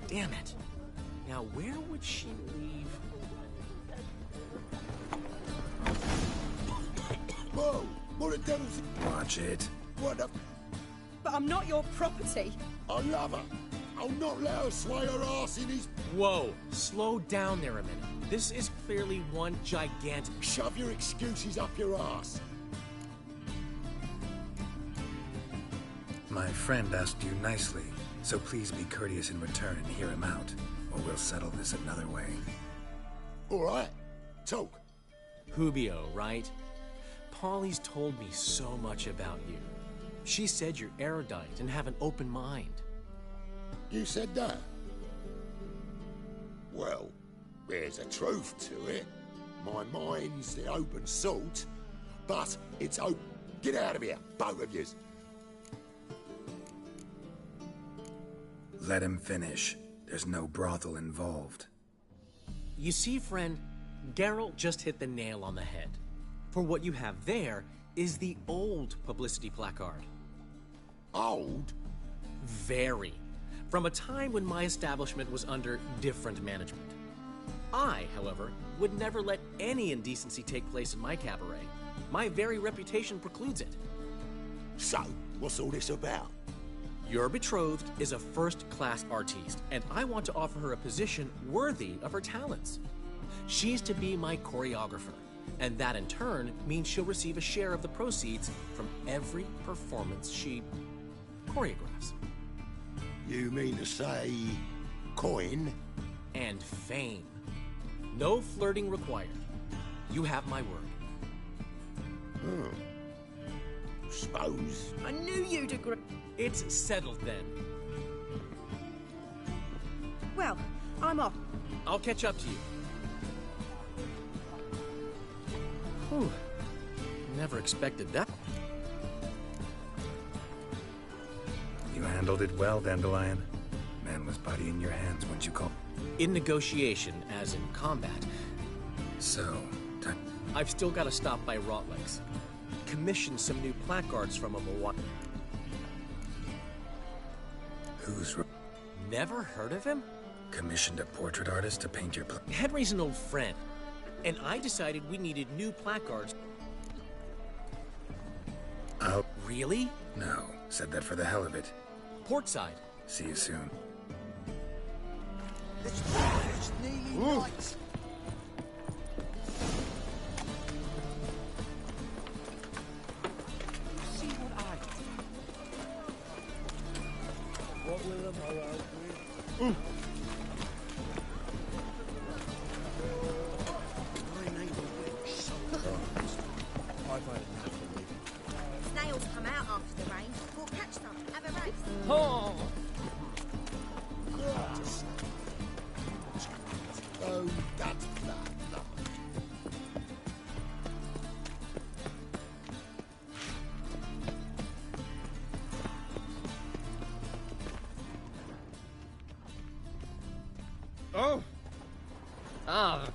Damn it. Now, where would she leave? Whoa! What the devil's... Watch it. What the... But I'm not your property. I love her. I'll not let her sway her ass in his... Whoa, slow down there a minute. This is clearly one gigantic... Shove your excuses up your ass. My friend asked you nicely, so please be courteous in return and hear him out, or we'll settle this another way. All right. Talk. Hubio, right? Polly's told me so much about you. She said you're erudite and have an open mind. You said that? Well, there's a truth to it. My mind's the open salt, but it's open. Get out of here, both of yous. Let him finish. There's no brothel involved. You see, friend, Geralt just hit the nail on the head. For what you have there is the old publicity placard. Old? Very. From a time when my establishment was under different management. I, however, would never let any indecency take place in my cabaret. My very reputation precludes it. So, what's all this about? Your betrothed is a first-class artiste, and I want to offer her a position worthy of her talents. She's to be my choreographer, and that in turn means she'll receive a share of the proceeds from every performance she choreographs. You mean to say... coin? And fame. No flirting required. You have my word. Suppose. I knew you'd agree. It's settled then. Well, I'm off. I'll catch up to you. Whew. Never expected that. You handled it well, Dandelion. Man was body in your hands, wouldn't you call? In negotiation, as in combat, So, I've still got to stop by Rotlegs. Commission some new placards from him a while. who's Never heard of him? commissioned a portrait artist to paint your Henry's an old friend, and I decided we needed new placards. Oh, Really? no. Said that for the hell of it. Portside. See you soon. It's nearly night. See what I What will the morrow bring? My neighbour Winch sometimes. I've had enough of living. Snails come out after the rain. We'll catch some. Have a race. Oh! Oh, that's bad luck. Oh! Ah!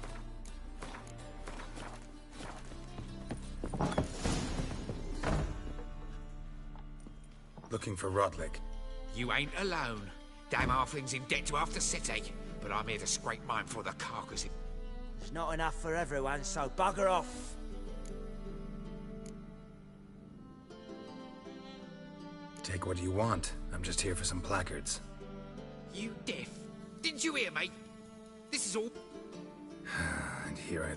Looking for Rotlick. You ain't alone. Damn halfling's in debt to half the city. But I'm here to scrape mine for the carcass. It's not enough for everyone, so bugger off. Take what you want. I'm just here for some placards. You deaf? Didn't you hear me? This is all... And here I...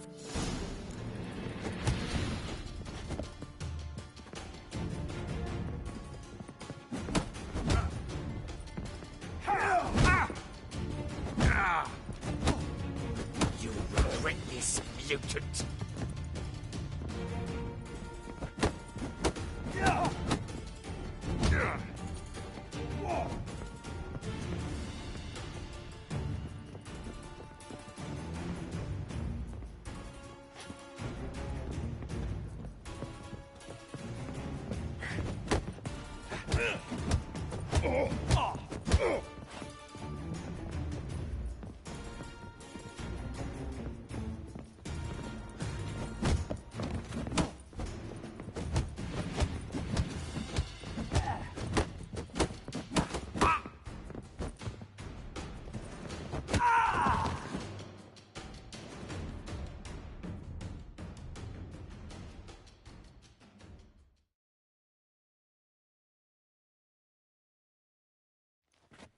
You'll regret this, mutant.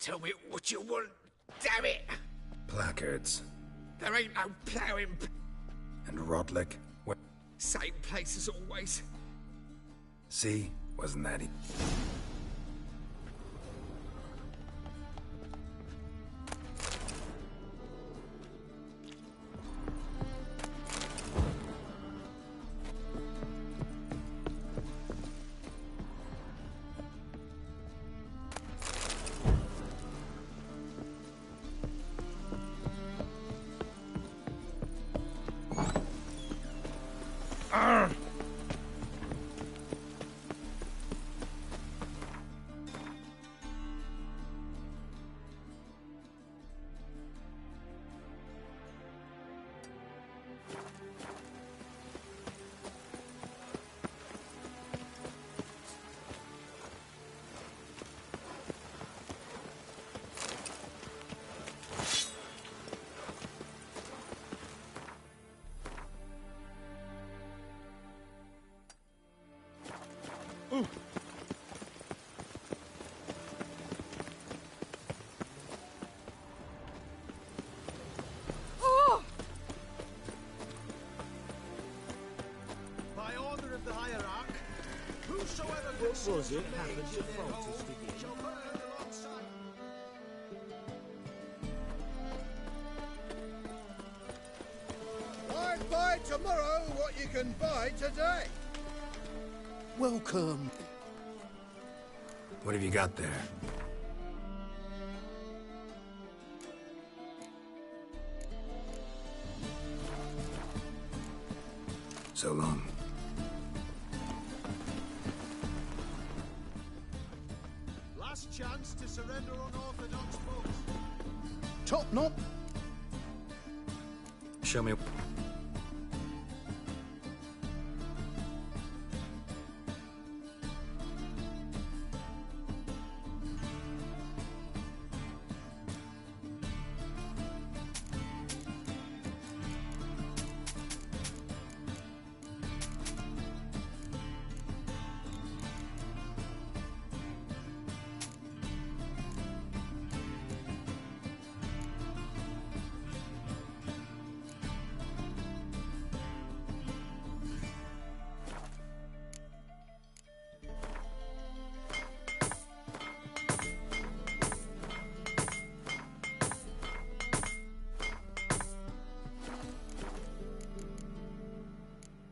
Tell me what you want, damn it! Placards. There ain't no ploughing. And Rodlick. What? Same place as always. See? Wasn't that By order of the hierarch, whosoever what was it happened to Francis again? Shall burn alongside. I'd buy tomorrow what you can buy today. Welcome. What have you got there? So long. Last chance to surrender unorthodox foes. Top knot. Show me.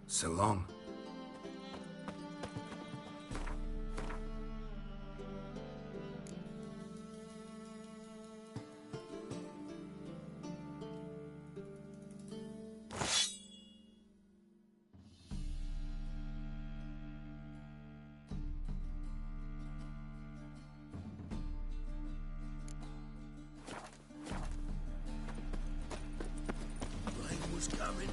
So long. Rain was coming.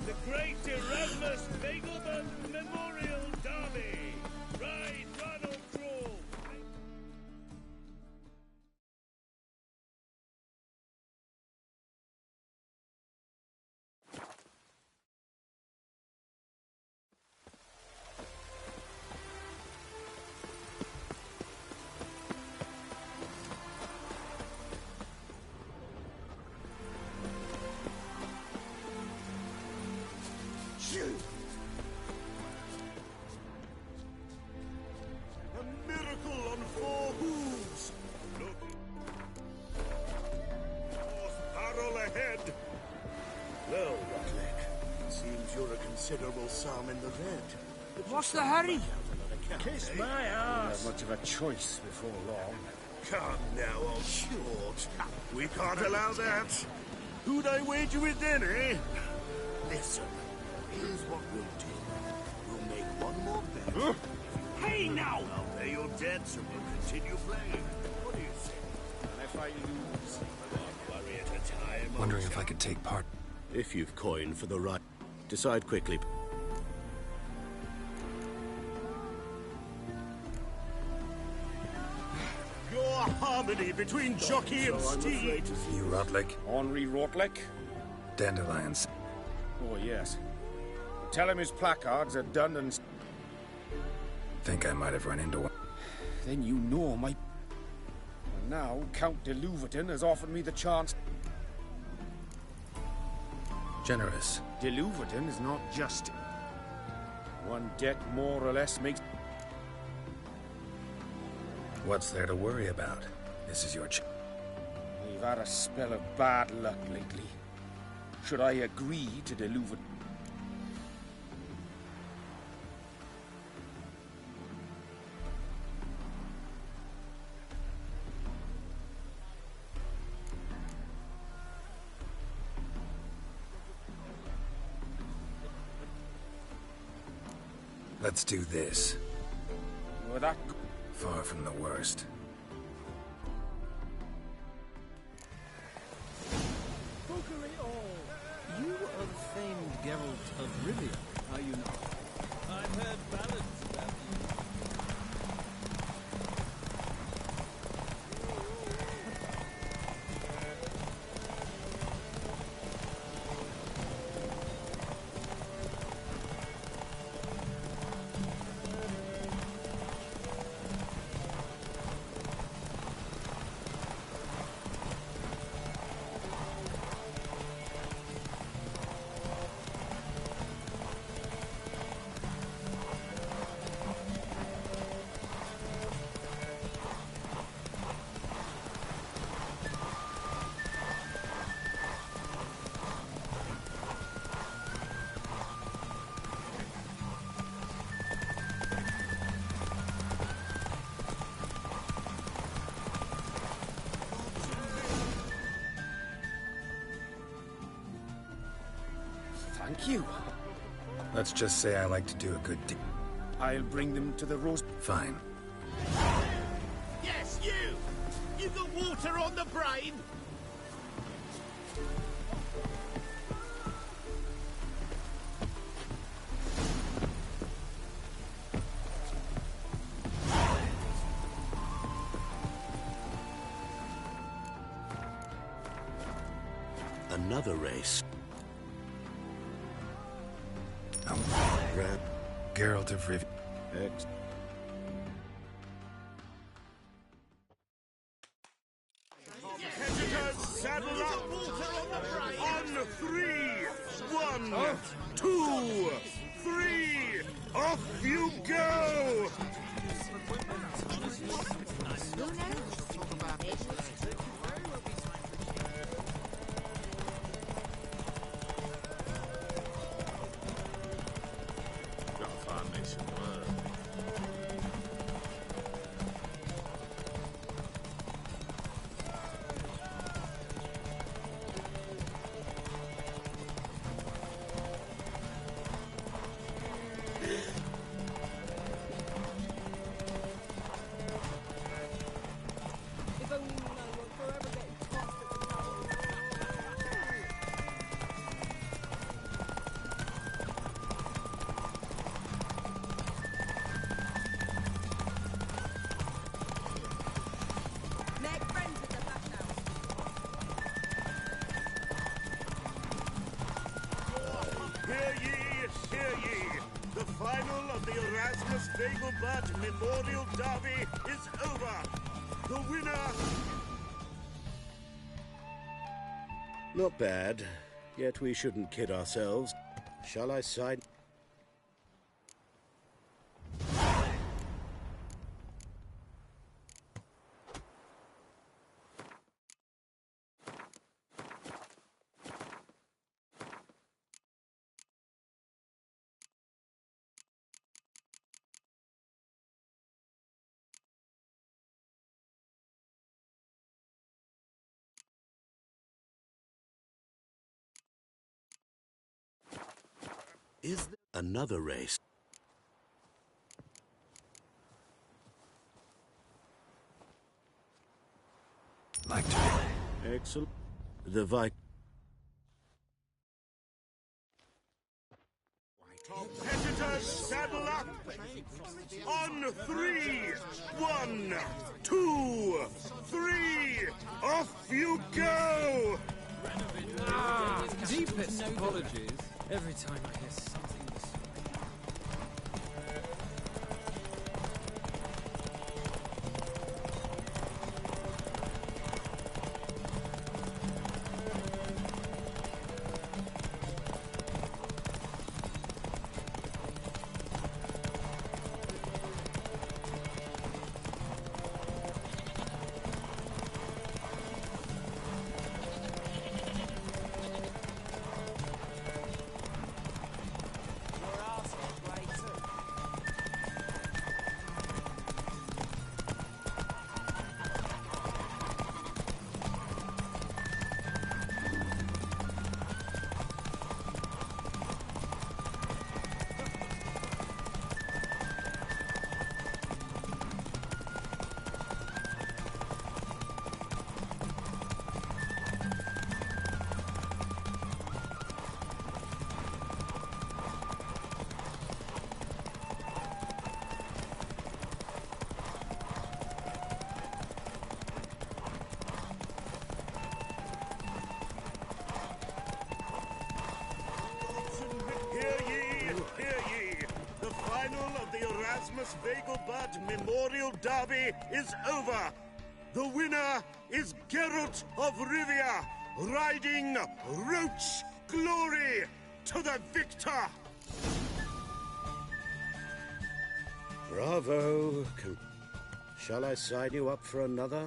The Great Erasmus Begelman Memorial Derby. Ride Ronald Draw. A miracle on four hooves. Look. Fourth barrel ahead. Well, Rutlick, seems you're a considerable sum in the red. What's the hurry? Kiss my ass. Not much of a choice before long. Come now, old short. We can't allow that. Who'd I wager with then, eh? Listen, here's what we'll do. We'll make one more bet. Hey now! I'll pay your debts and we'll continue playing. What do you think? And if I lose, one worry at a time. Wondering if I could take part. If you've coined for the right, decide quickly. Your harmony between jockey and steed. You Rodlick? Henri Rotlick? Dandelions. Oh, yes. Tell him his placards are done and... Think I might have run into one. Then you know my And now Count de Louverton has offered me the chance. Generous. De Louverton is not just... One debt more or less makes... What's there to worry about? This is your We've had a spell of bad luck lately. Should I agree to de Louverton? Let's do this. Well, that... Far from the worst. You are the famed Geralt of Rivia, are you not? I've heard ballads about you. Thank you. Let's just say I like to do a good deed. I'll bring them to the Rose... Fine. Yes, you! You got water on the brain? Another race. Geralt of Rivia. Competitors, saddle up! On 3! 1, 2, 3! Off you go! Memorial Derby is over. The winner... Not bad. Yet we shouldn't kid ourselves. Shall I sign... Is there another race? Like to... Excellent. The Viking. Competitors, saddle up! On 3! 1, 2, 3! Off you go! Deepest apologies. Every time I hear something this way. 1, Vegelbud Memorial Derby is over. The winner is Geralt of Rivia, riding Roach Glory to the victor. Bravo. Shall I sign you up for another?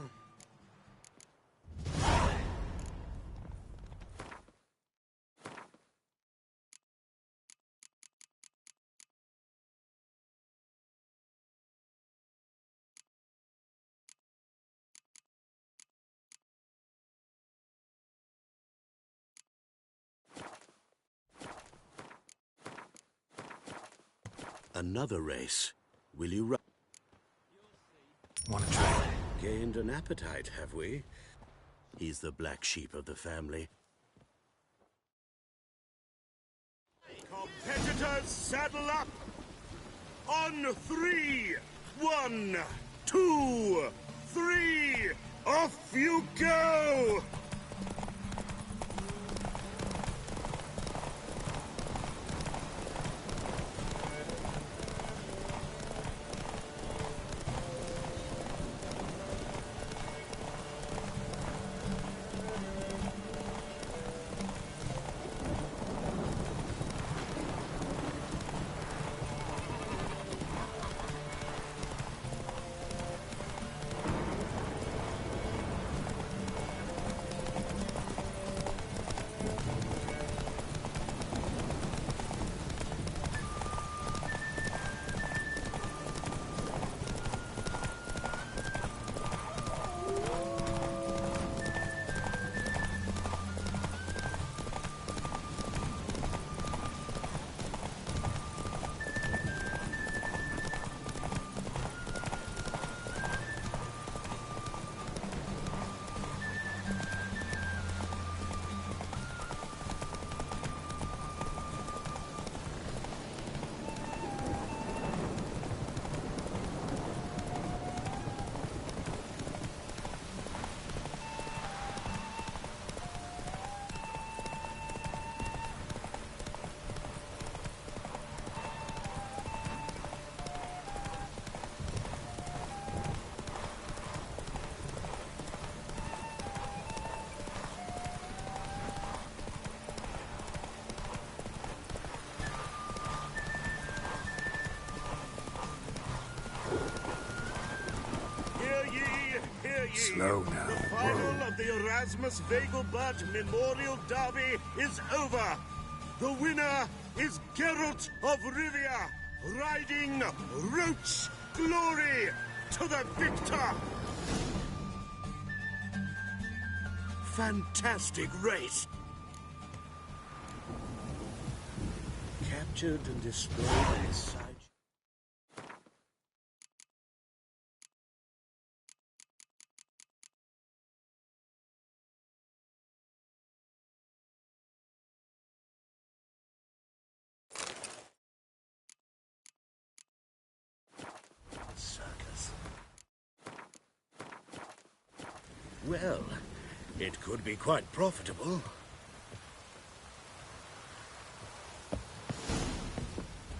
Another race. Will you run? Want to try? Gained an appetite, have we? He's the black sheep of the family. Competitors, saddle up! On 3! 1, 2, 3! Off you go! Slow now. The final of the Erasmus Vegelbud Memorial Derby is over. The winner is Geralt of Rivia, riding Roach Glory to the victor. Fantastic race. Captured and displayed in the side. Circus. Well, it could be quite profitable.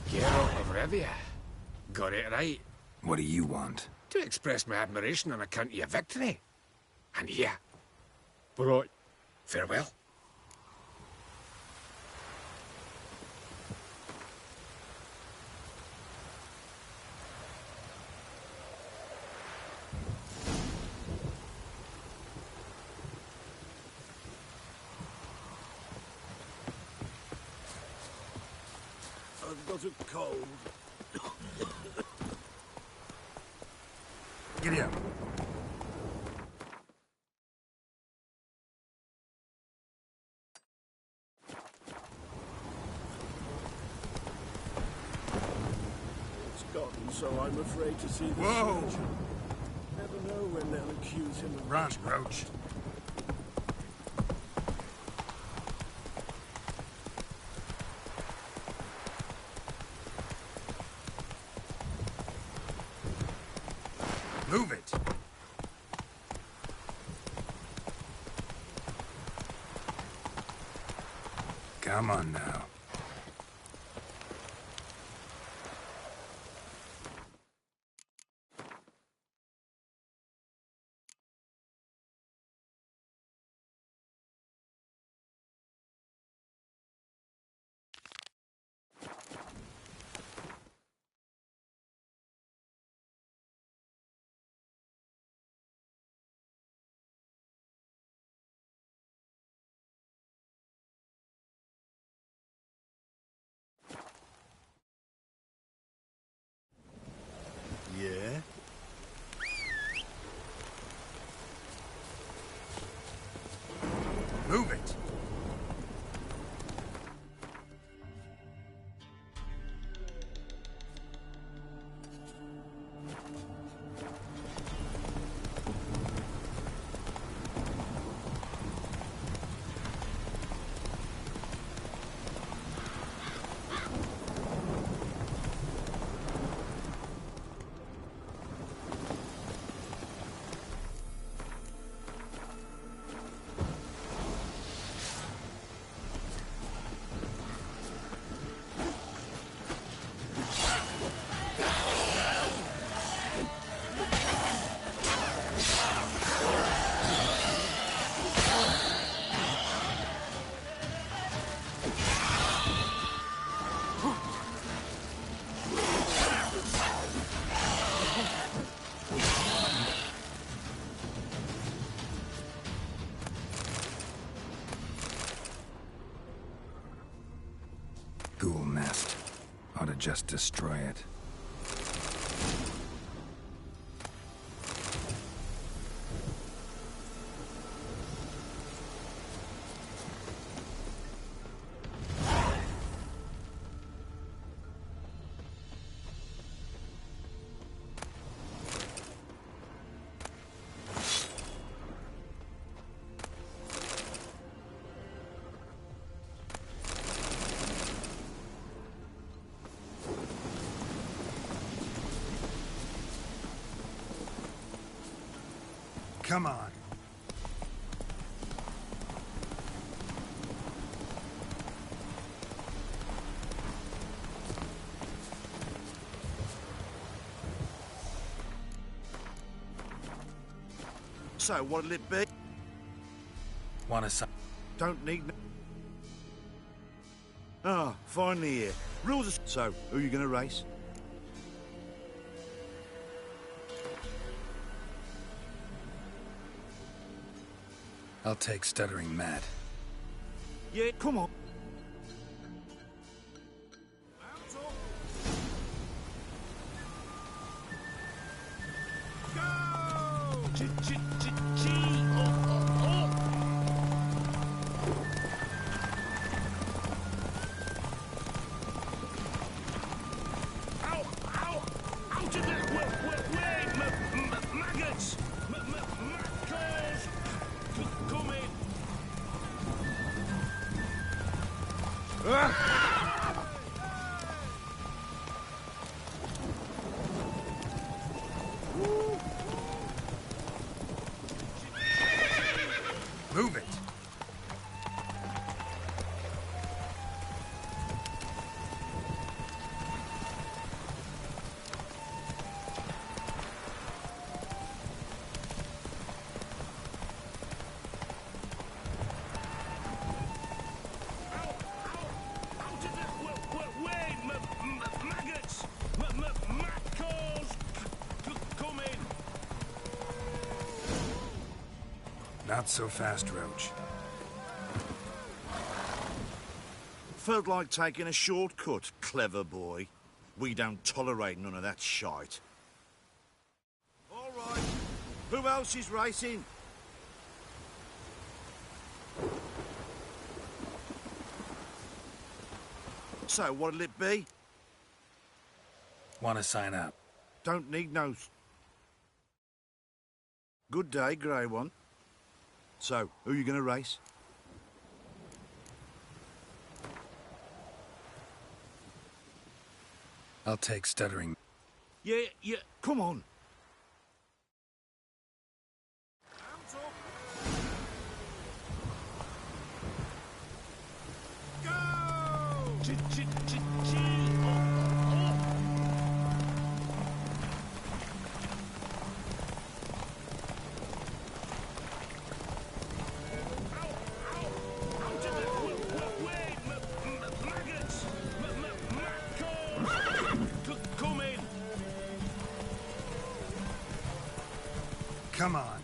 Geralt of Rivia. Got it right. What do you want? To express my admiration on account of your victory. And here. Right. Farewell. I've got a cold. Giddy up. It's gotten so I'm afraid to see the Whoa! surgeon. Never know when they'll accuse him of... Run, Roach. Move it! Come on now. just destroy it. Come on. So, what'll it be? Want to... Don't need no... Ah, finally here. Rules are... So, who are you gonna race? I'll take Stuttering Matt. Yeah, come on. Move it. Not so fast, Roach. Felt like taking a shortcut, clever boy. We don't tolerate none of that shite. All right. Who else is racing? So, what'll it be? Want to sign up? Don't need no... Good day, Grey One. So, who are you gonna race? I'll take Stuttering. Yeah, come on. Come on.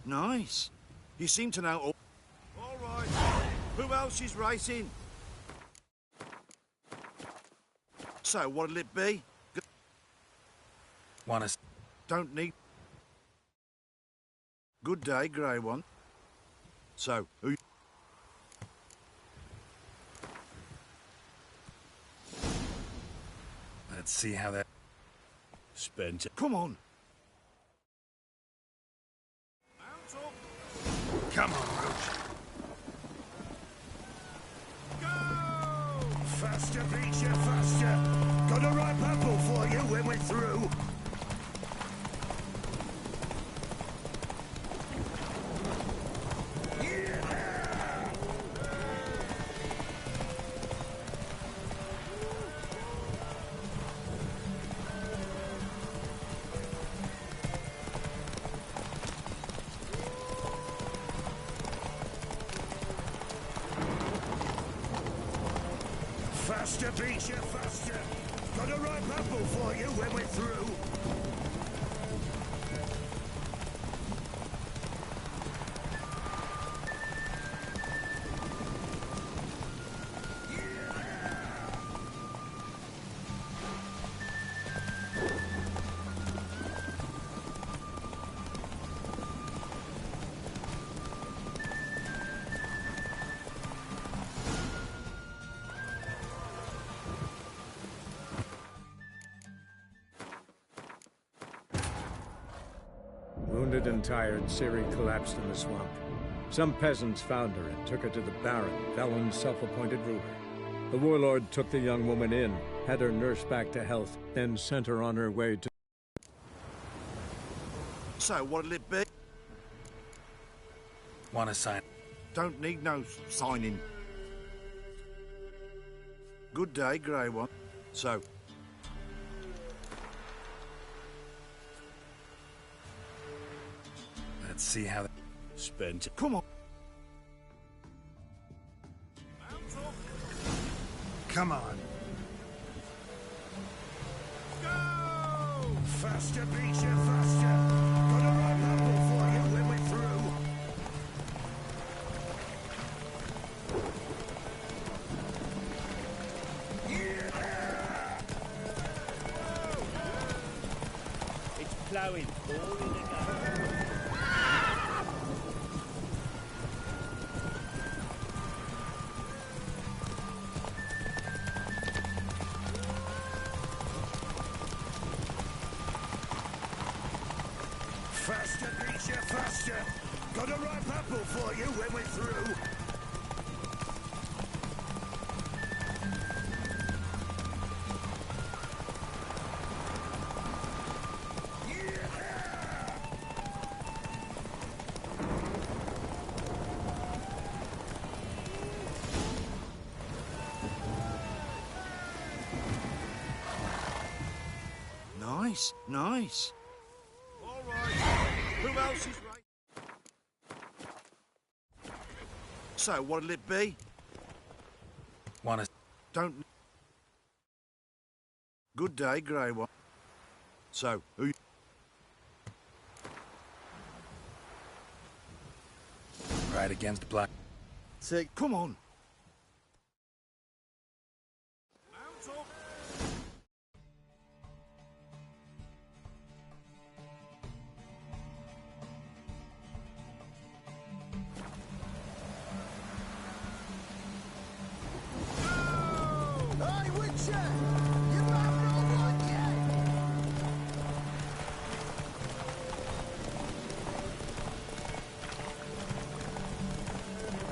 Nice. You seem to know all right. Who else is racing? So, what'll it be? Want to... Don't need... Good day, Grey One. So, who... Let's see how that... Spent... Come on. Come on, Roach. Go! Faster, beat you, faster. Got a ripe apple for you when we're through. Faster, beat you, faster. Got a ripe apple for you when we're through. Wounded and tired, Ciri collapsed in the swamp. Some peasants found her and took her to the Baron, Velen's self-appointed ruler. The warlord took the young woman in, had her nursed back to health, then sent her on her way to... So, what'll it be? Want to sign? Don't need no signing. Good day, Grey One. So, Let's see how... Spent. come on. Come on. Go! Faster, beat you, faster. Got a ripe apple for you when we're through. It's ploughing, all in a go. Faster, beat you, faster. Got a ripe apple for you when we're through. Nice, nice. All right. Who else is right? So, what'll it be? Want to... Don't... Good day, Grey One. So, who... Right against black... Say, come on. Hey, Witcher! You might not want yet!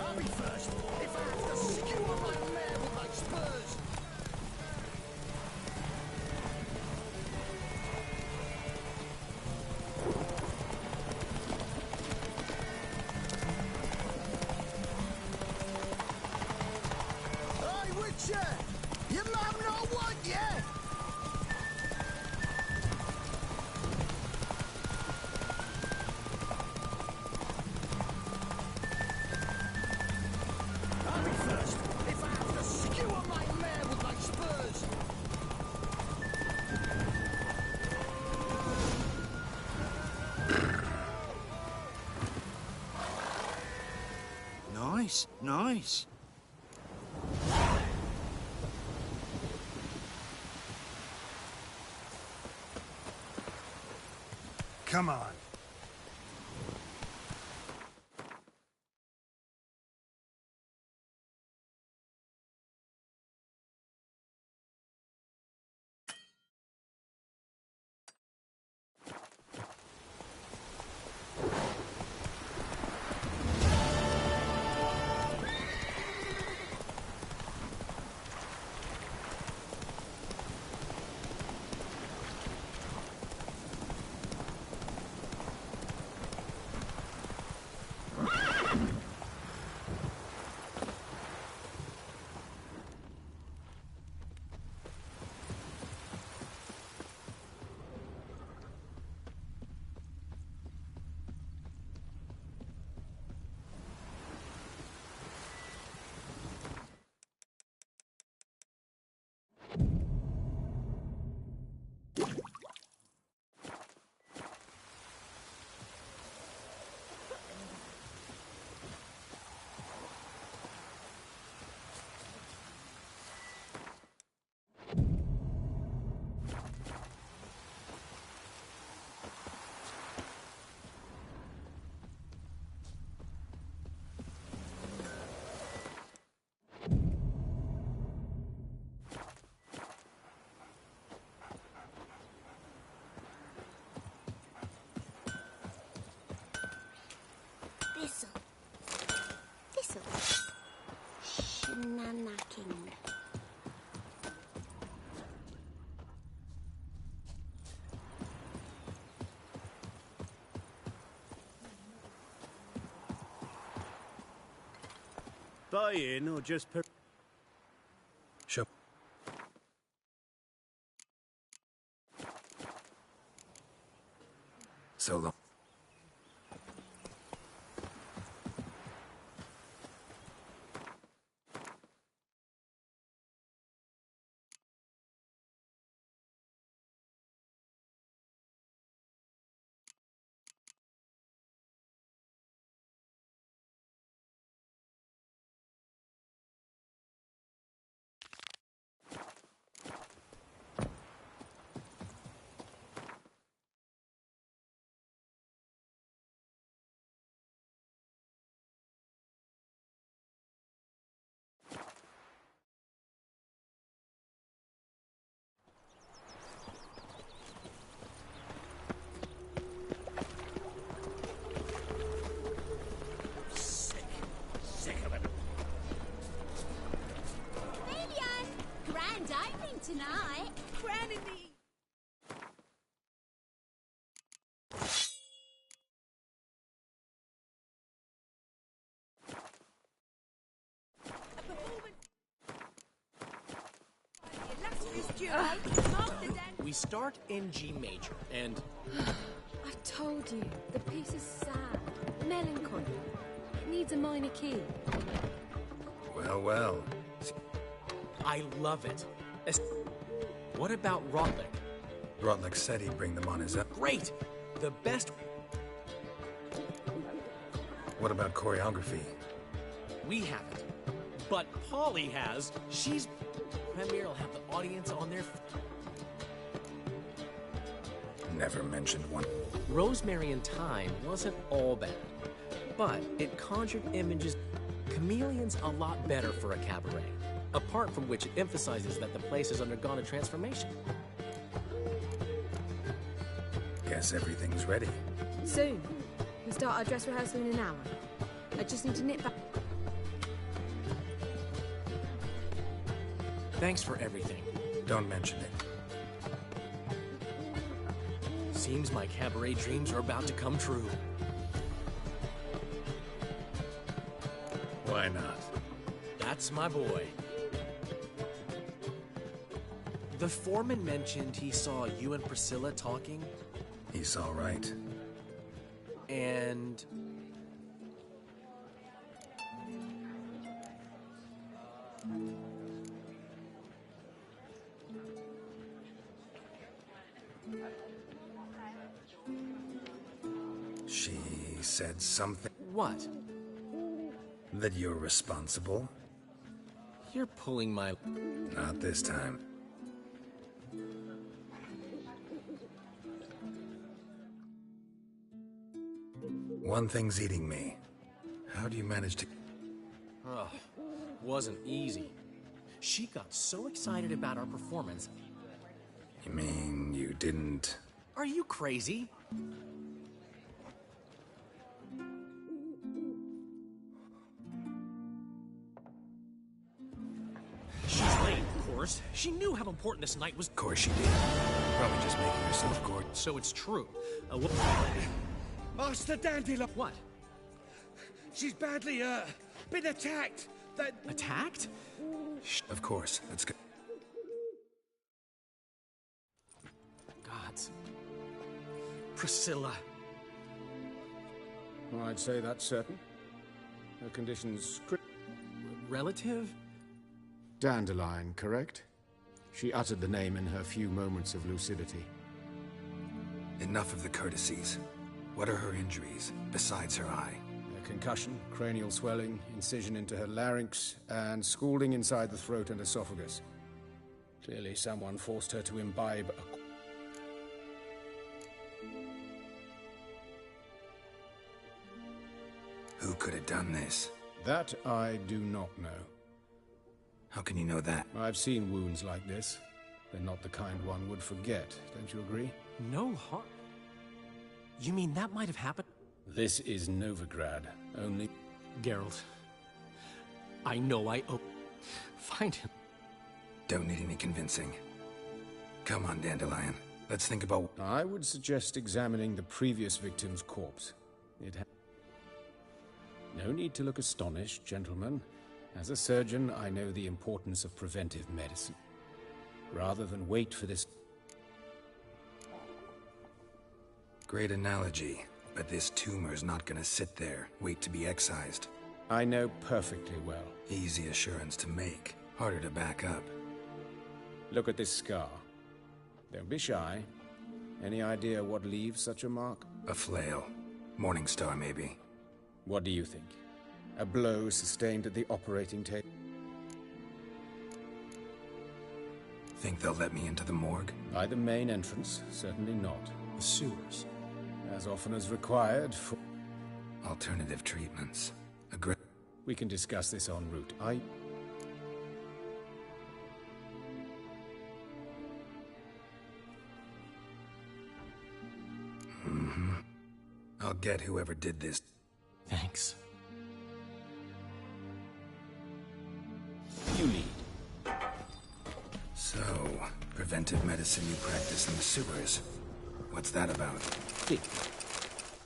I'll be first, if I have to skewer my mare with my spurs! Hey, Witcher! You might not want yet! I'll be first, if I have to skewer my mare with my spurs! Nice, nice. Come on. Buy-in or just per... Sure. So long. Sick of it. Million! Grand opening tonight. Grand indeed. A performance. The illustrious duo, Mark the Dan. We start in G major, and I told you, the piece is sad, melancholy. It needs a minor key. Well, well. I love it. What about Rotlick? Rotlick said he'd bring them on his own. Great! The best... What about choreography? We haven't. But Polly has. She's... Premiere will have the audience on their... Never mentioned one. Rosemary and Thyme wasn't all bad, but it conjured images. Chameleon's a lot better for a cabaret, apart from which it emphasizes that the place has undergone a transformation. Guess everything's ready. Soon. We start our dress rehearsal in an hour. I just need to nip back. Thanks for everything. Don't mention it. Seems my cabaret dreams are about to come true. Why not? That's my boy. The foreman mentioned he saw you and Priscilla talking. He's all right. And... She said something. What? That you're responsible? You're pulling my... Not this time. One thing's eating me. How do you manage to... Ugh, wasn't easy. She got so excited about our performance. You mean you didn't... Are you crazy? She's late, of course. She knew how important this night was. Of course she did. Probably just making herself gorgeous. So it's true. Master Dandelion! What? She's badly, been attacked! Attacked? Of course. Let's go. Gods. Priscilla. Well, I'd say that's certain. Her condition's Relative? Dandelion, correct? She uttered the name in her few moments of lucidity. Enough of the courtesies. What are her injuries, besides her eye? A concussion, cranial swelling, incision into her larynx, and scalding inside the throat and esophagus. Clearly someone forced her to imbibe a... Who could have done this? That I do not know. How can you know that? I've seen wounds like this. They're not the kind one would forget, don't you agree? No harm. You mean that might have happened? This is Novigrad. Only... Geralt. I know I owe... Find him. Don't need any convincing. Come on, Dandelion. Let's think about... I would suggest examining the previous victim's corpse. It had... No need to look astonished, gentlemen. As a surgeon, I know the importance of preventive medicine. Rather than wait for this... Great analogy, but this tumor's not gonna sit there, wait to be excised. I know perfectly well. Easy assurance to make, harder to back up. Look at this scar. Don't be shy. Any idea what leaves such a mark? A flail. Morningstar, maybe. What do you think? A blow sustained at the operating table? Think they'll let me into the morgue? By the main entrance, certainly not. The sewers. As often as required for... Alternative treatments. We can discuss this en route. I'll get whoever did this. Thanks. You lead. So, preventive medicine you practice in the sewers. What's that about?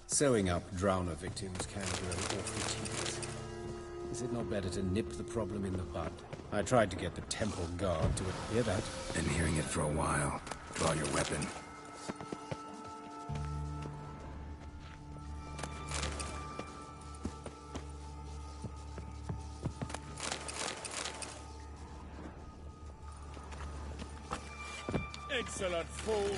Sewing up drowner victims can grow awfully tedious. Is it not better to nip the problem in the bud? I tried to get the temple guard to hear that. Been hearing it for a while. Draw your weapon. Excellent fool!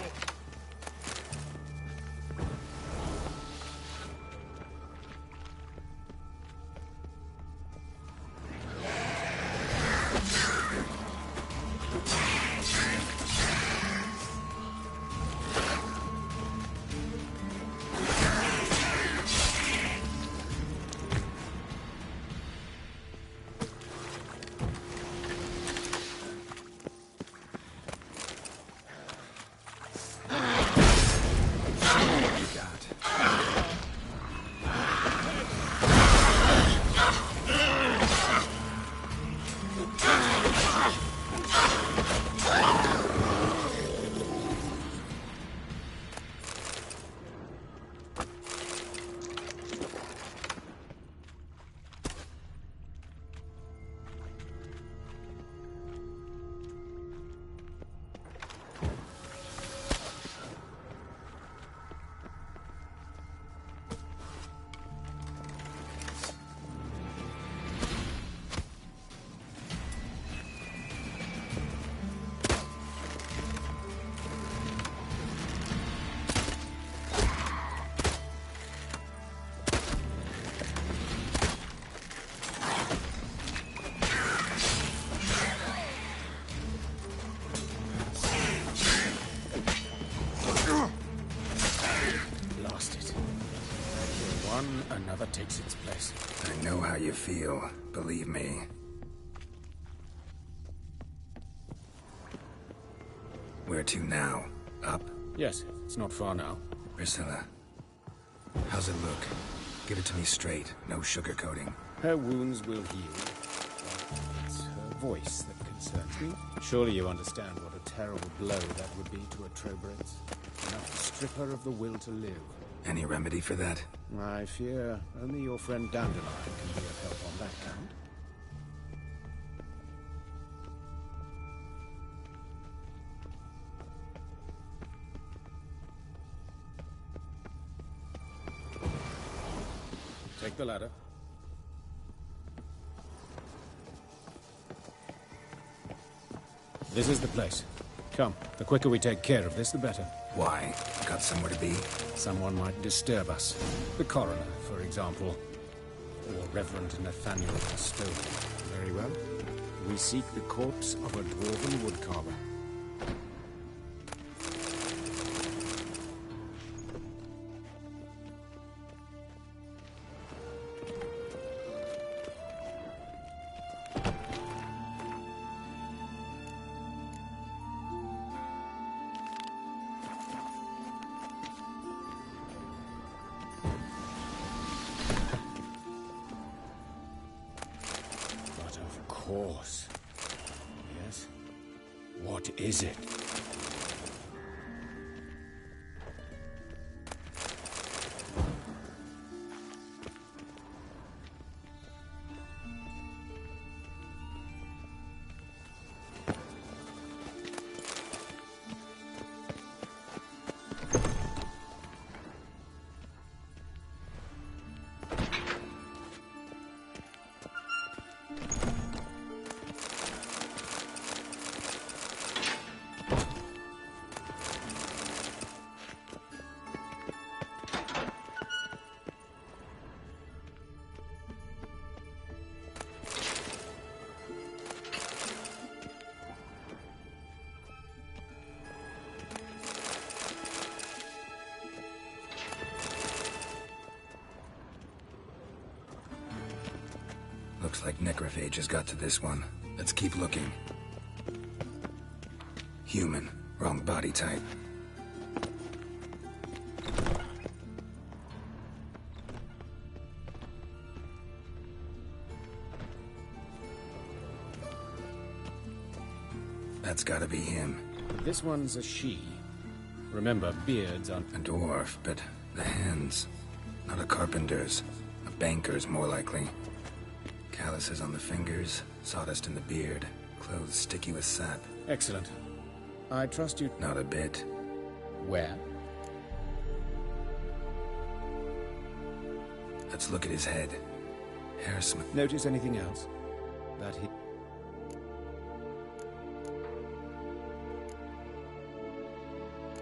Another takes its place. I know how you feel, believe me. Where to now? Up? Yes, it's not far now. Priscilla, how's it look? Give it to me straight, no sugarcoating. Her wounds will heal. It's her voice that concerns me. Surely you understand what a terrible blow that would be to a Trowbridge. Enough to strip her of the will to live. Any remedy for that? I fear only your friend Dandelion can be of help on that count. Take the ladder. This is the place. Come, the quicker we take care of this, the better. Why? Got somewhere to be? Someone might disturb us. The coroner, for example. Or Reverend Nathaniel Custodian. Very well. We seek the corpse of a dwarven woodcarver. Course. Yes? What is it? Looks like necrophages got to this one. Let's keep looking. Human. Wrong body type. That's gotta be him. This one's a she. Remember, beards on... A dwarf, but the hands. Not a carpenter's. A banker's, more likely. Calluses on the fingers, sawdust in the beard, clothes sticky with sap. Excellent. I trust you... Not a bit. Where? Let's look at his head. Hair smooth. Notice anything else? That he...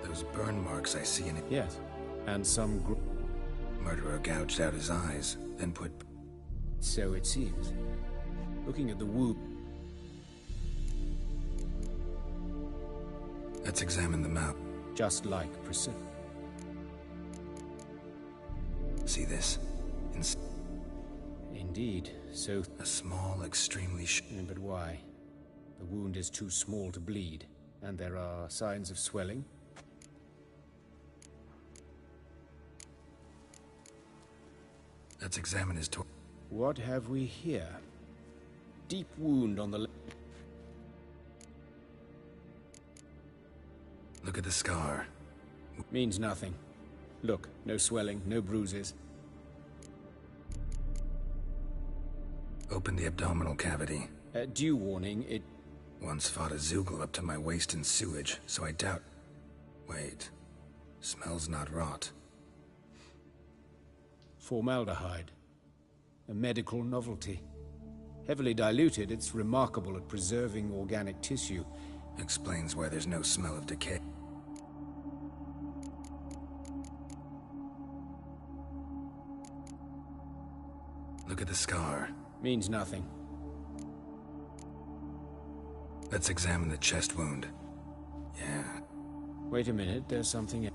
Those burn marks I see in it. Yes. And some Murderer gouged out his eyes, then put... So it seems. Looking at the wound... Let's examine the mouth. Just like Priscilla. See this? Indeed, so... A small, extremely But why? The wound is too small to bleed, and there are signs of swelling. Let's examine his torso. What have we here? Deep wound on the... Look at the scar. Means nothing. Look, no swelling, no bruises. Open the abdominal cavity. Due warning, it... Once fought a Zoogle up to my waist in sewage, so I doubt... Wait. Smells not rot. Formaldehyde. A medical novelty. Heavily diluted, it's remarkable at preserving organic tissue. Explains why there's no smell of decay. Look at the scar. Means nothing. Let's examine the chest wound. Yeah. Wait a minute, there's something...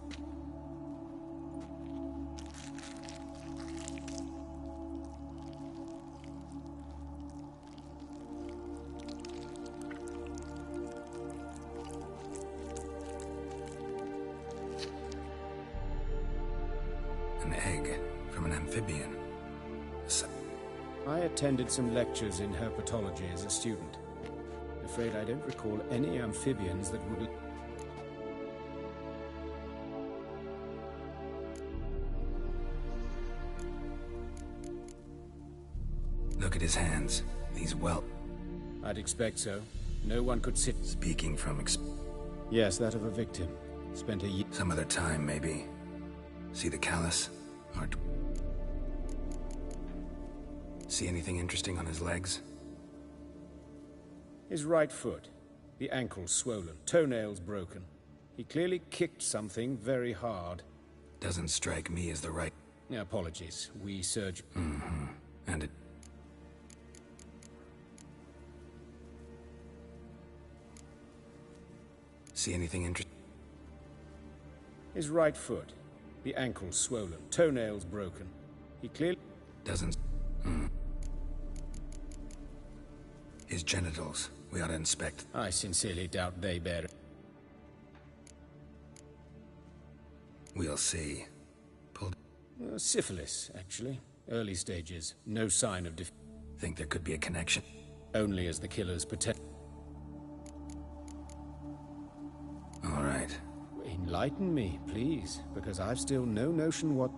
An egg from an amphibian. I attended some lectures in herpetology as a student. Afraid I don't recall any amphibians that would... Look at his hands. He's well... I'd expect so. No one could sit... Speaking from Yes, that of a victim. Spent a year... Some other time, maybe. See the callus? Or... See anything interesting on his legs? His right foot. The ankle swollen. Toenails broken. He clearly kicked something very hard. Doesn't strike me as the right... Apologies. We surge... Mm-hmm. And it... See anything interesting? His right foot. The ankle swollen. Toenails broken. He clearly... Doesn't... His genitals. We ought to inspect. I sincerely doubt they bear... We'll see. Pulled... syphilis, actually. Early stages. No sign of... Think there could be a connection? Only as the killer's potential... All right. Enlighten me, please, because I've still no notion what...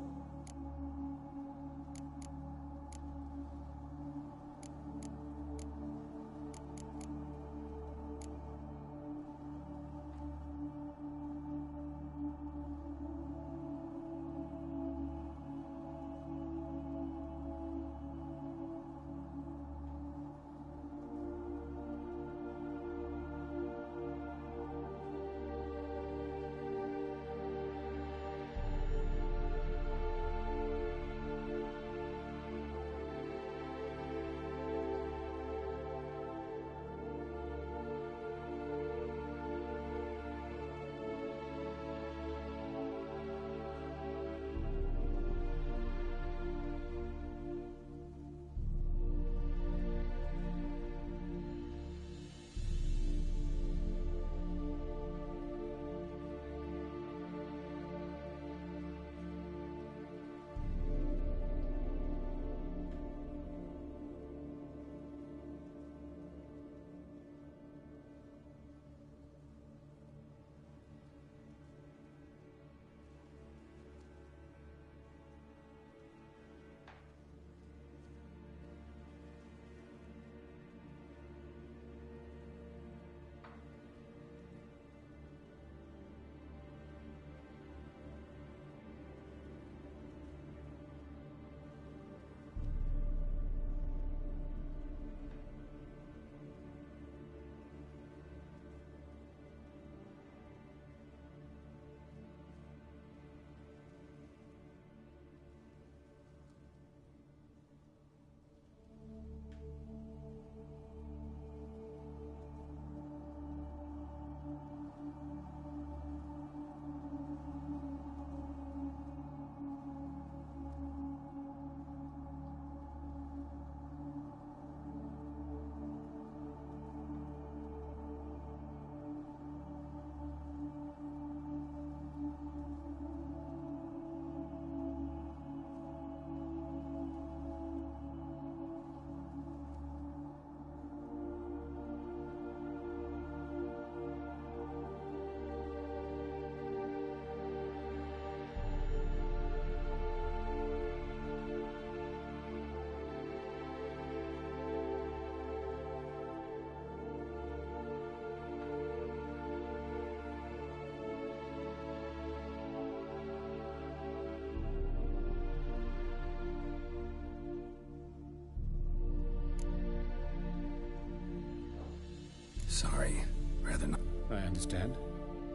Sorry, rather not. I understand.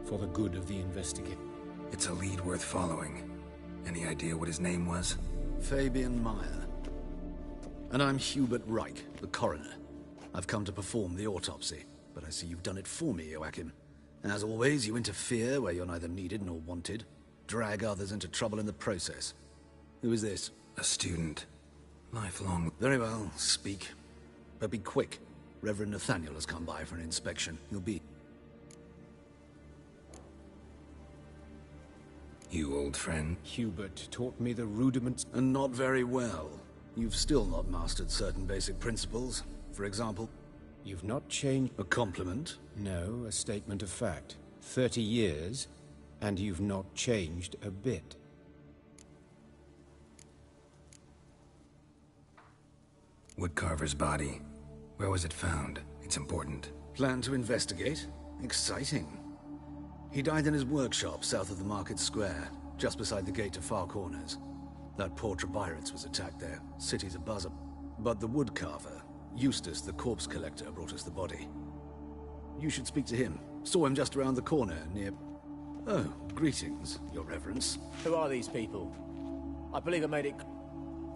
For the good of the investigation. It's a lead worth following. Any idea what his name was? Fabian Meyer. And I'm Hubert Reich, the coroner. I've come to perform the autopsy, but I see you've done it for me, Joachim. As always, you interfere where you're neither needed nor wanted. Drag others into trouble in the process. Who is this? A student. Lifelong. Very well, speak. But be quick. Reverend Nathaniel has come by for an inspection. He'll be... You old friend? Hubert taught me the rudiments. And not very well. You've still not mastered certain basic principles. For example... You've not changed... A compliment? No, a statement of fact. 30 years, and you've not changed a bit. Woodcarver's body. Where was it found? It's important. Plan to investigate? Exciting. He died in his workshop south of the Market Square, just beside the gate to Far Corners. That poor Trebirates was attacked there. City's abuzz. But the woodcarver, Eustace, the corpse collector, brought us the body. You should speak to him. Saw him just around the corner near... Oh, greetings, your reverence. Who are these people? I believe I made it...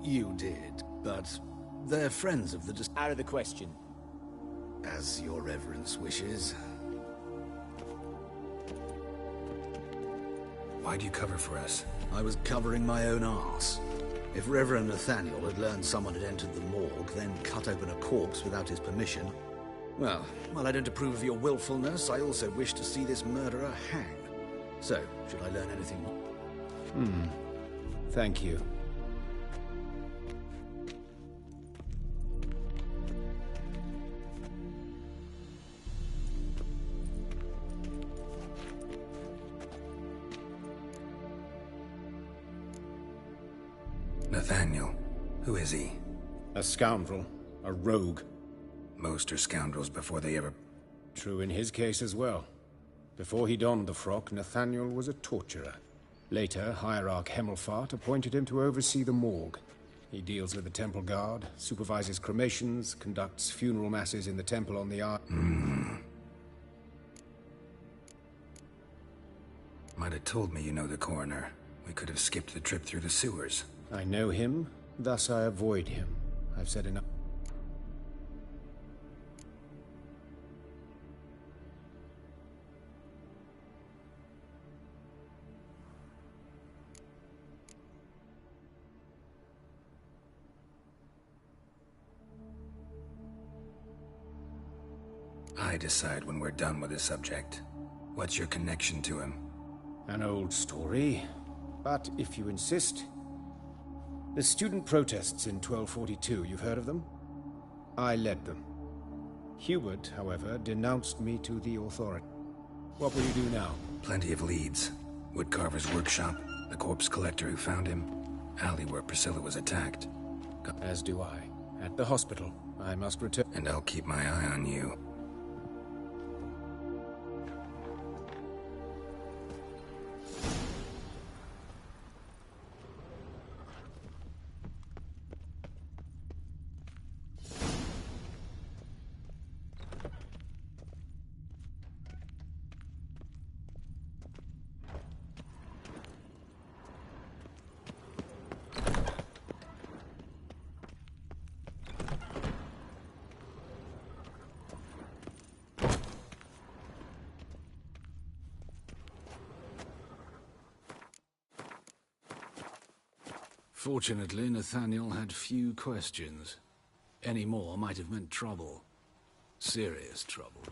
You did, but they're friends of the... Out of the question. As your reverence wishes. Why'd you cover for us? I was covering my own arse. If Reverend Nathaniel had learned someone had entered the morgue, then cut open a corpse without his permission... Well, while I don't approve of your willfulness, I also wish to see this murderer hang. So, should I learn anything more? Thank you. Nathaniel. Who is he? A scoundrel. A rogue. Most are scoundrels before they ever... True in his case as well. Before he donned the frock, Nathaniel was a torturer. Later, Hierarch Hemmelfart appointed him to oversee the morgue. He deals with the temple guard, supervises cremations, conducts funeral masses in the temple on the Ark. Might have told me you know the coroner. We could have skipped the trip through the sewers. I know him, thus I avoid him. I've said enough. I decide when we're done with this subject. What's your connection to him? An old story, but if you insist... The student protests in 1242, you've heard of them? I led them. Hubert, however, denounced me to the authority. What will you do now? Plenty of leads. Woodcarver's workshop, the corpse collector who found him, alley where Priscilla was attacked. As do I. At the hospital. I must return. And I'll keep my eye on you. Fortunately, Nathaniel had few questions. Any more might have meant trouble. Serious trouble.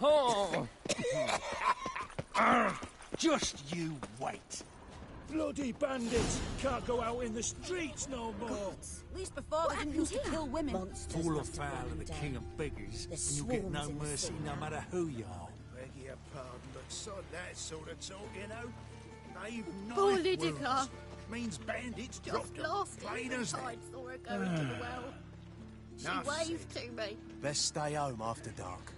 Oh! Just you wait. Bloody bandits! Can't go out in the streets no more! At least before they didn't used to kill women. Monsters Fall must have afoul grown of the down. king of beggars, There's and you'll get no swarms in the mercy city no now. matter who you are. Beg your pardon, but sod that sort of talk, you know? They've Poor knife Lydica. wounds. Means bandits dropped them. Plain as that. saw her go into the well. She Enough waved to me. Best stay home after dark.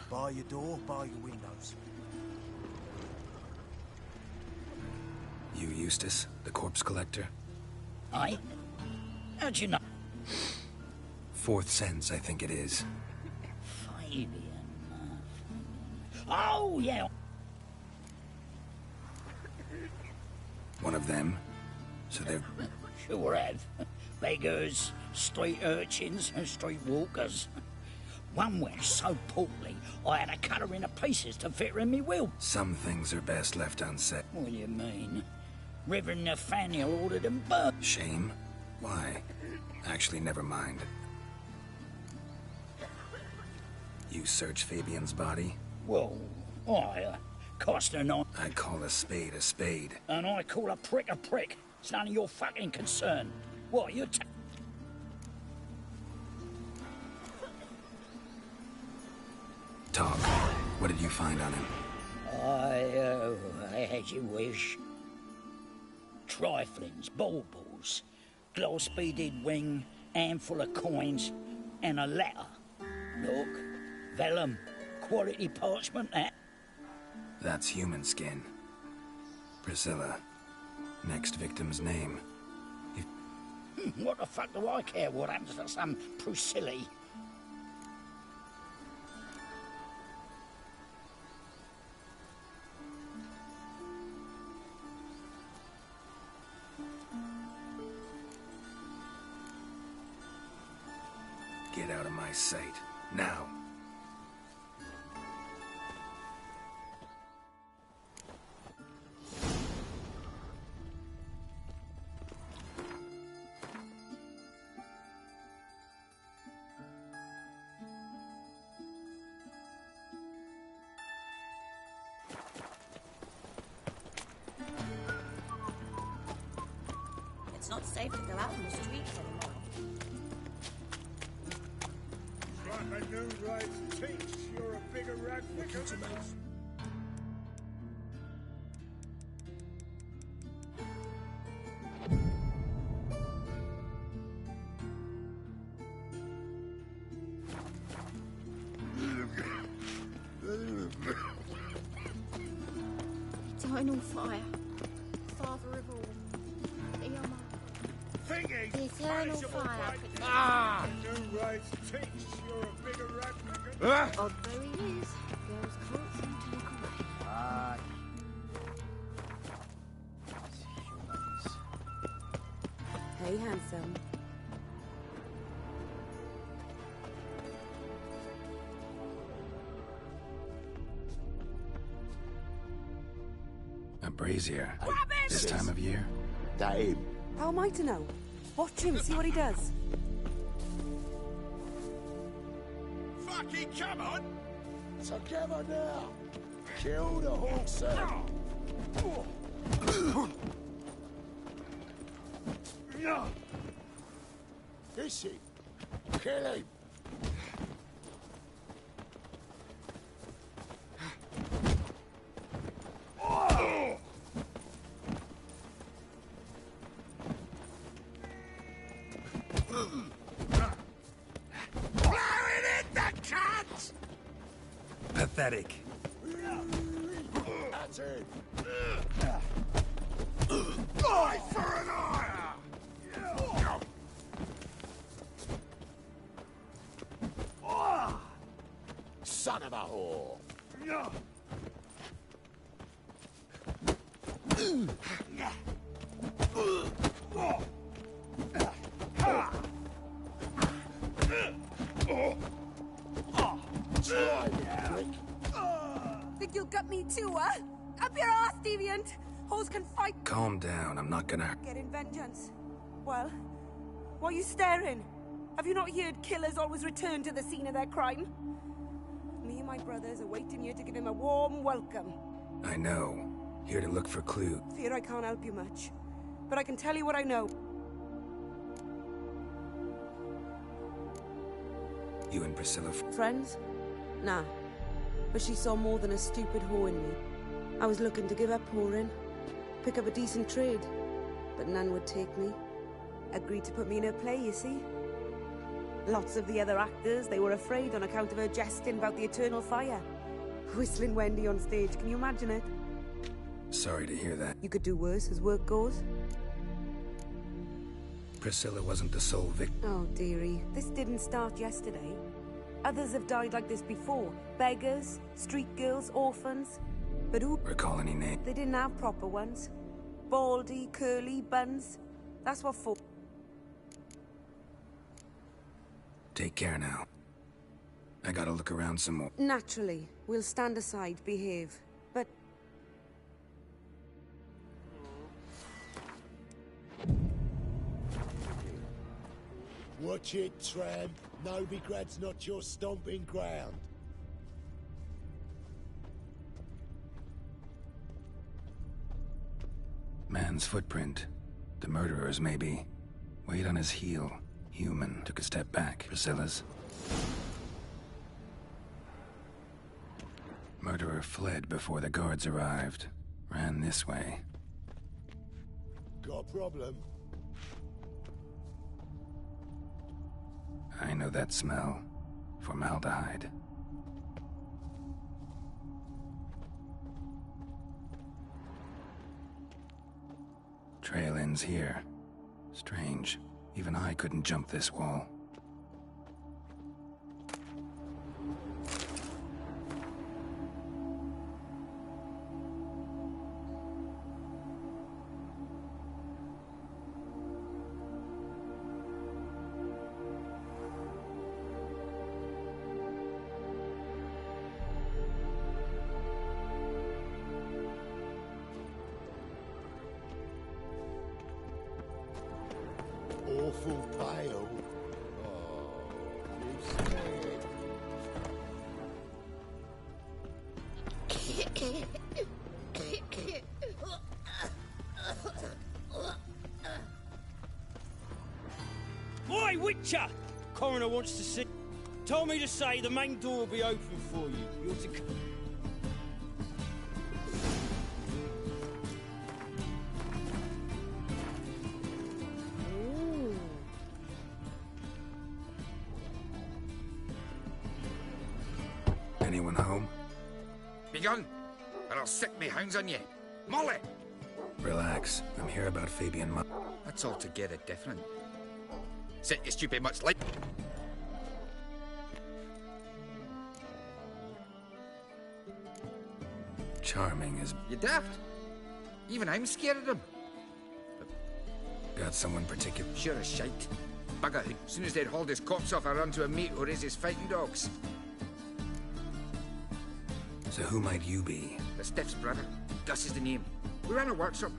Bar your door, bar your windows. You Eustace, the corpse collector? Aye? How'd you know? Fourth sense, I think it is. Fabian. Oh, yeah. One of them? So they're... Sure have. Beggars, street urchins, and street walkers. One went so portly, I had to cut her into pieces to fit her in me will. Some things are best left unsaid. What do you mean? Reverend Nathaniel ordered them burnt. Shame? Why? Actually, never mind. You search Fabian's body? Whoa, I cost her not. I call a spade a spade. And I call a prick a prick. It's none of your fucking concern. What, you Talk. What did you find on him? As you wish. Triflings, baubles, gloss-beaded wing, handful of coins, and a letter. Look, vellum, quality parchment, that. That's human skin. Priscilla. Next victim's name. What the fuck do I care what happens to some Priscilla? Get out of my sight. Now. It's not safe to go out on the streets anymore. Like a new right teach, you're a bigger rat to me. Eternal fire. Father of all. Thingy! The eternal fire. Ah! New right teach, you're a bigger rat. Odd though he is, girls can't seem to look away. Hey, handsome. A brazier. This time of year? That him. How am I to know? Watch him, see what he does. Fucking come on! Together now! Kill the horse! Is he? Kill him! Pathetic. That's it! Eye for an eye! Son of a whore! Think you'll gut me too, huh? Up your ass, deviant! Hoes can fight. Calm down, I'm not gonna... Getting vengeance. Well, why are you staring? Have you not heard killers always return to the scene of their crime? Me and my brothers are waiting here to give him a warm welcome. I know. Here to look for clues. Fear I can't help you much, but I can tell you what I know. You and Priscilla... Friends? Nah. But she saw more than a stupid whore in me. I was looking to give up whoring, pick up a decent trade, but none would take me. Agreed to put me in her play, you see? Lots of the other actors, they were afraid on account of her jesting about the eternal fire. Whistling Wendy on stage, can you imagine it? Sorry to hear that. You could do worse as work goes. Priscilla wasn't the sole victim. Oh, dearie, this didn't start yesterday. Others have died like this before. Beggars, street girls, orphans. But who... Recall any name? They didn't have proper ones. Baldy, curly, buns. That's what for... Take care now. I gotta look around some more. Naturally. We'll stand aside, behave. But... Watch it, tramp. Novigrad's not your stomping ground. Man's footprint. The murderer's, maybe. Weight on his heel. Human. Took a step back. Priscilla's. Murderer fled before the guards arrived. Ran this way. Got a problem? I know that smell. Formaldehyde. Trail ends here. Strange. Even I couldn't jump this wall. Awful pale. Oh, you scared. Oi, Witcher! Coroner wants to see... Told me to say the main door will be open for you. You're to... Anyone home? Begun, or I'll sick me hounds on you. Molly! Relax. I'm here about Fabian Mu... That's altogether different. Sit you stupid much like... Charming is... You daft? Even I'm scared of him. Got someone particular... Sure as shite. Bugger, as soon as they'd hauled his corpse off, I run to a mate who raises fighting dogs. So who might you be? The Stiff's brother. Gus is the name. We ran a workshop.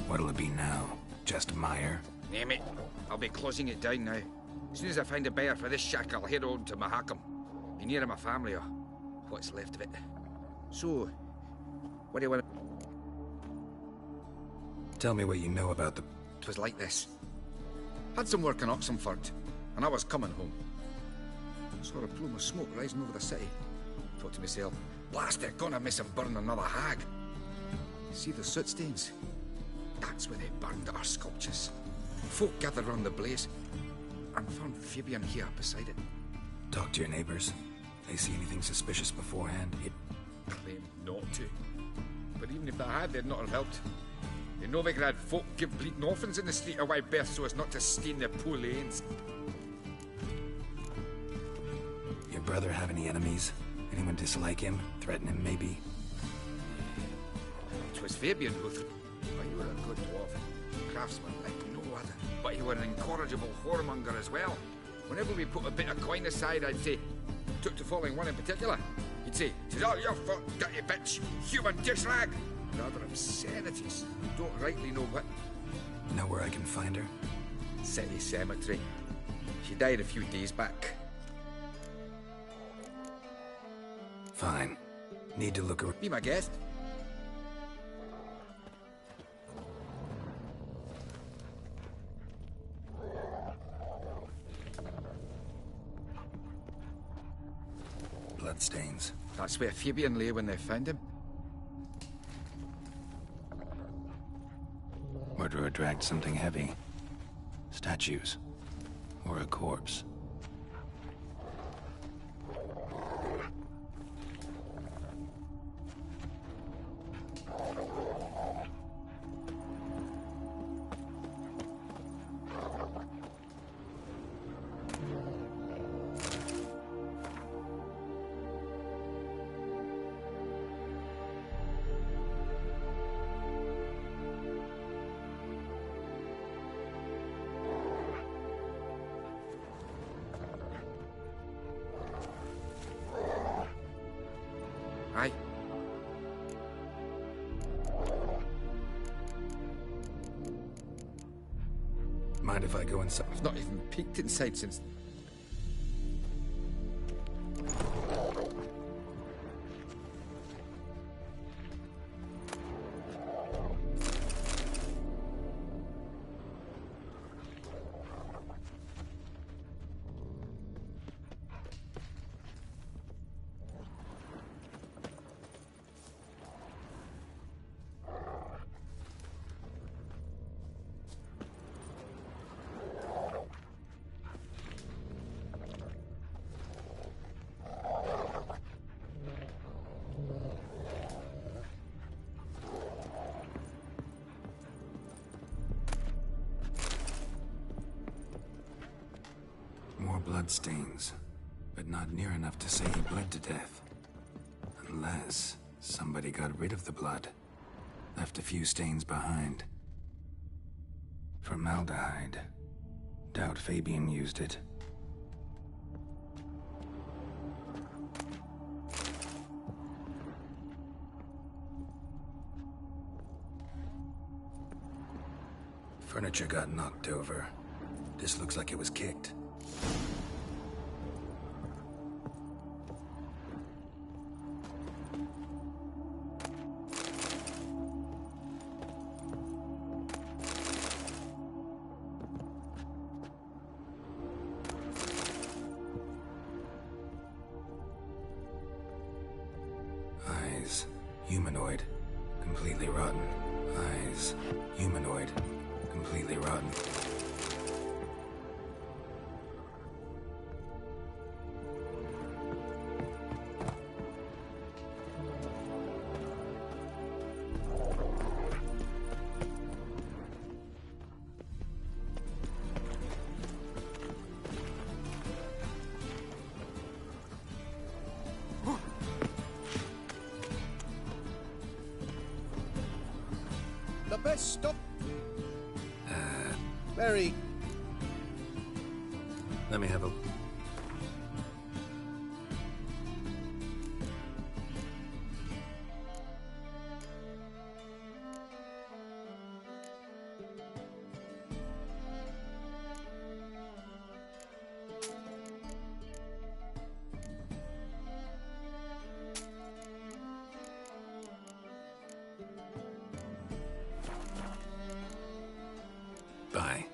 What'll it be now? Just Meyer? Name it. I'll be closing it down now. As soon as I find a buyer for this shack, I'll head on to Mahakam. Be near my family, or what's left of it. So, what do you want to... Tell me what you know about the... It was like this. Had some work in Oxenford, and I was coming home. Saw a plume of smoke rising over the city. Thought to myself, blast it, gonna miss him burn another hag. See the soot stains? That's where they burned our sculptures. Folk gathered round the blaze, and found Fabian here beside it. Talk to your neighbors. They see anything suspicious beforehand? Claimed not to. But even if they had, they'd not have helped. In Novigrad, folk give bleeding orphans in the street a wide berth so as not to stain their poor lanes. Your brother have any enemies? Anyone dislike him? Threaten him, maybe? It was Fabian who oh, you were a good dwarf. Craftsman like no other. But you were an incorrigible whoremonger as well. Whenever we put a bit of coin aside, I'd say, took to following one in particular. He'd say, "'Tis all your fault, dirty bitch, human dish rag." Rather obscenities. Don't rightly know what. Know where I can find her? City cemetery. She died a few days back. Fine. Need to look around. Be my guest. Bloodstains. That's where Fabian lay when they found him. Murderer dragged something heavy. Statues. Or a corpse. Aye. Mind if I go inside? I've not even peeked inside since... More bloodstains, but not near enough to say he bled to death. Unless somebody got rid of the blood. Left a few stains behind. Formaldehyde. Doubt Fabian used it. Furniture got knocked over. This looks like it was kicked. Eyes, humanoid, completely rotten. Eyes, humanoid, completely rotten. The best stop. Very. Let me have a... Bye.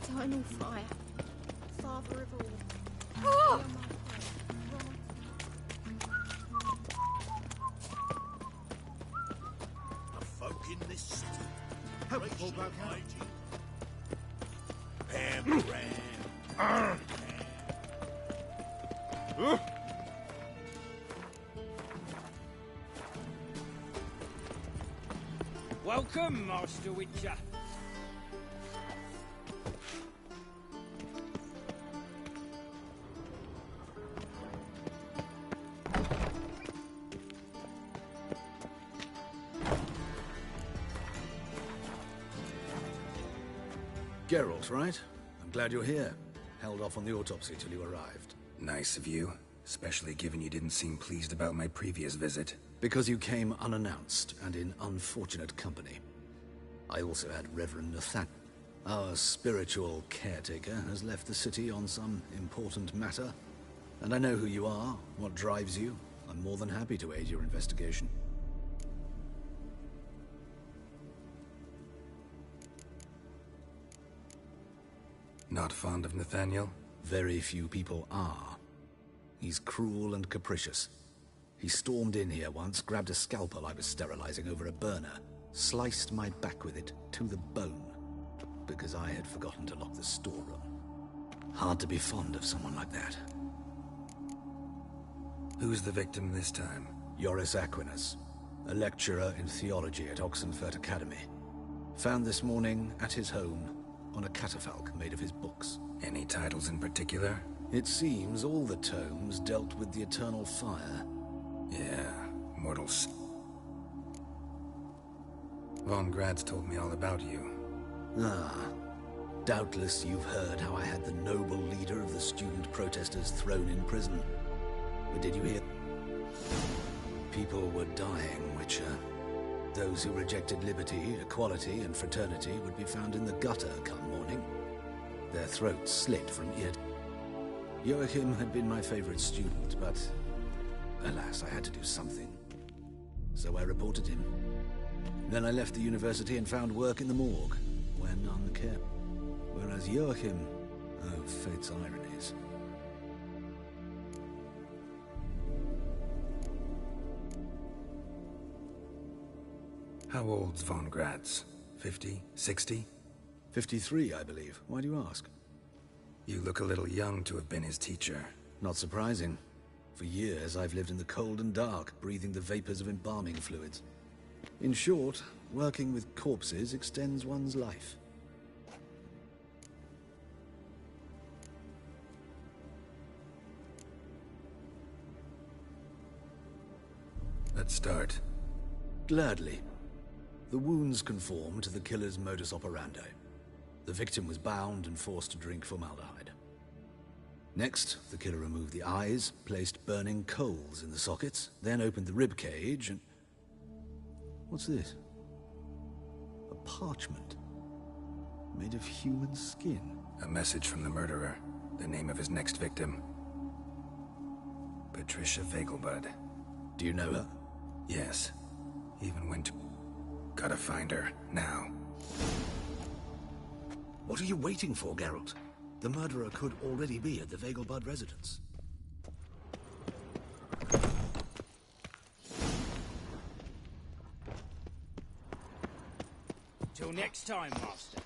Eternal fire. Father of all. Oh! The folk in this city. Help, Gracious Paul Brown. mighty. Pam Ram. Welcome, Master Witcher. Geralt, right? I'm glad you're here. Held off on the autopsy till you arrived. Nice of you, especially given you didn't seem pleased about my previous visit. Because you came unannounced and in unfortunate company. I also had Reverend Nathan. Our spiritual caretaker has left the city on some important matter. And I know who you are, what drives you. I'm more than happy to aid your investigation. Not fond of Nathaniel? Very few people are. He's cruel and capricious. He stormed in here once, grabbed a scalpel I was sterilizing over a burner, sliced my back with it to the bone, because I had forgotten to lock the storeroom. Hard to be fond of someone like that. Who's the victim this time? Joris Aquinas, a lecturer in theology at Oxenfurt Academy. Found this morning at his home on a catafalque made of his books. Any titles in particular? It seems all the tomes dealt with the eternal fire. Yeah, mortals. Von Grad's told me all about you. Ah, doubtless you've heard how I had the noble leader of the student protesters thrown in prison. But did you hear? People were dying, Witcher. Those who rejected liberty, equality, and fraternity would be found in the gutter come morning. Their throats slit from ear to... Joachim had been my favorite student, but alas, I had to do something. So I reported him. Then I left the university and found work in the morgue, where none cared. Whereas Joachim... oh, fate's ironies. How old's Von Grad's? 50? 60? 53, I believe. Why do you ask? You look a little young to have been his teacher. Not surprising. For years, I've lived in the cold and dark, breathing the vapors of embalming fluids. In short, working with corpses extends one's life. Let's start. Gladly. The wounds conform to the killer's modus operandi. The victim was bound and forced to drink formaldehyde. Next, the killer removed the eyes, placed burning coals in the sockets, then opened the rib cage and... What's this? A parchment. Made of human skin. A message from the murderer. The name of his next victim. Patricia Vegelbud. Do you know her? Yes. Even went to... Gotta find her, now. What are you waiting for, Geralt? The murderer could already be at the Vegelbud residence. Till next time, Master.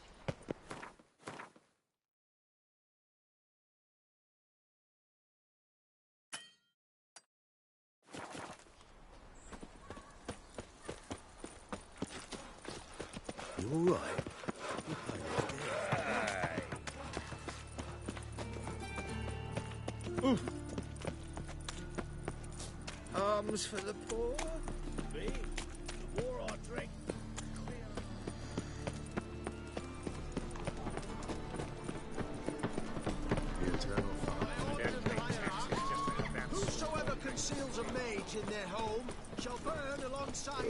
You all right? Arms for the poor. Me? The more I drink. Whosoever conceals a mage in their home shall burn alongside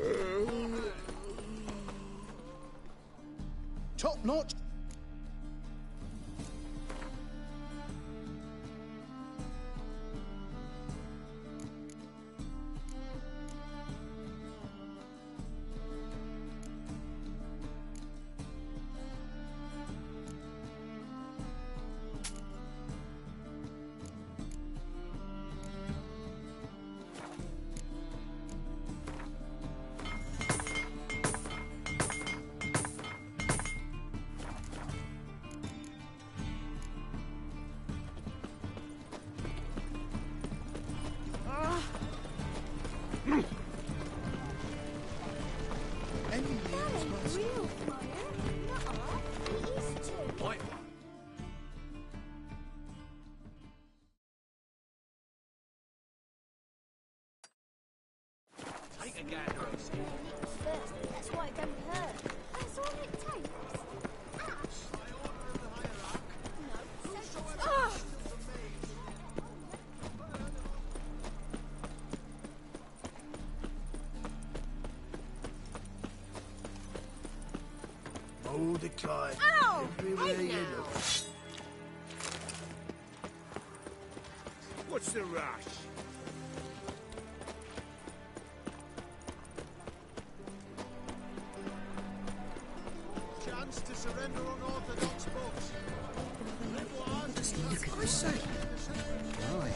Top notch. Take a gander. That's why it don't hurt. That's all it takes. Ash. all the time. Ow! Everywhere Hey you now. look. What's the rush? Chance to surrender unorthodox books. Look at this. Right.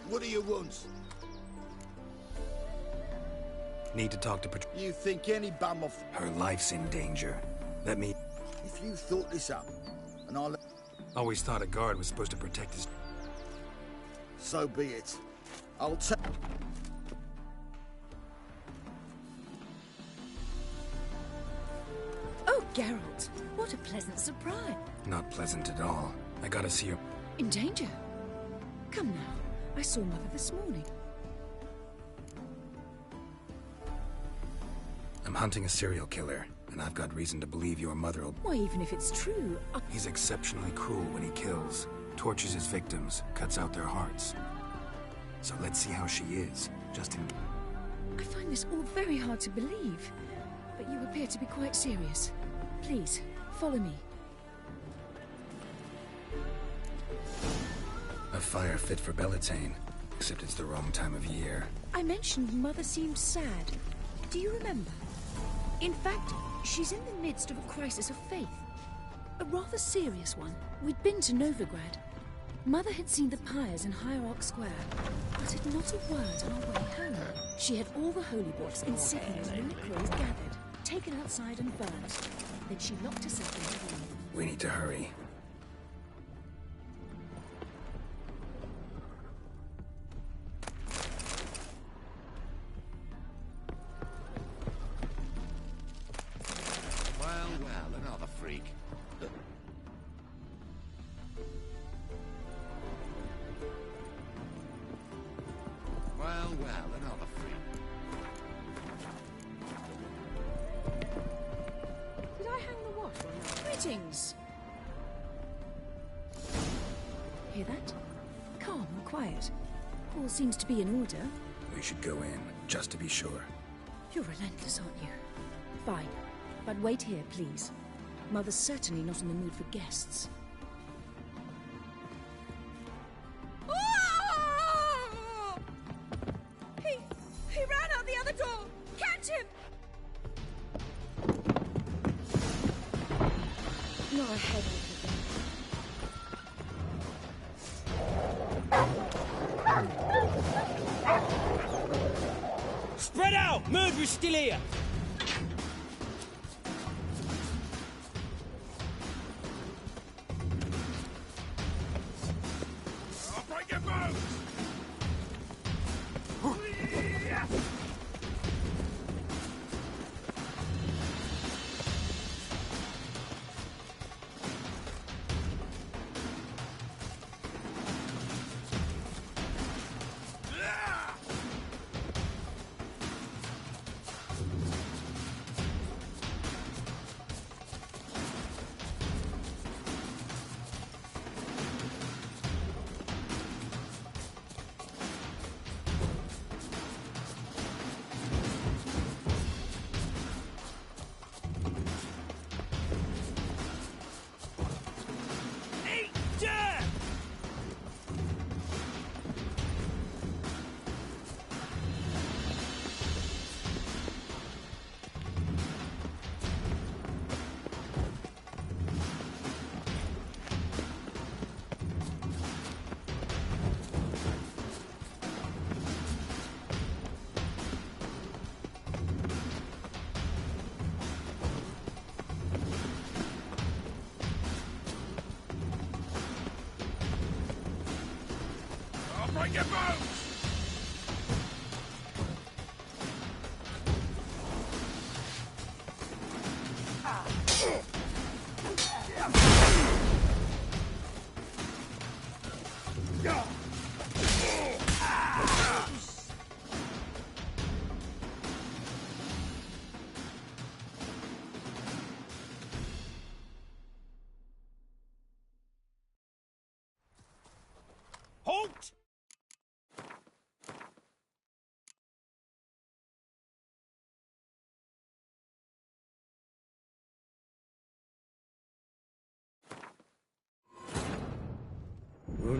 What do you want? Need to talk to You think any bum off... Her life's in danger. Let me... If you thought this up, and I'll... Always thought a guard was supposed to protect his... So be it. I'll tell... Oh, Geralt, what a pleasant surprise. Not pleasant at all. I gotta see her. In danger? Come now, I saw Mother this morning. I'm hunting a serial killer, and I've got reason to believe your mother will... Why, even if it's true, He's exceptionally cruel when he kills, tortures his victims, cuts out their hearts. So let's see how she is, just in... I find this all very hard to believe, but you appear to be quite serious. Please, follow me. A fire fit for Bellatane, except it's the wrong time of year. I mentioned Mother seemed sad. Do you remember? In fact, she's in the midst of a crisis of faith. A rather serious one. We'd been to Novigrad. Mother had seen the pyres in Hierarch Square, uttered not a word on our way home. She had all the holy books, insignias, and reliquaries gathered, taken outside and burned. Then she locked herself in her room. We need to hurry. Well, another freak. Well, another freak. Did I hang the wash or not? Greetings! Hear that? Calm and quiet. All seems to be in order. We should go in, just to be sure. You're relentless, aren't you? Fine. But wait here, please. Mother's certainly not in the mood for guests. He ran out the other door! Catch him! Not a headache again. Spread out! Murderer's still here! I'll break your bones! Break your bones!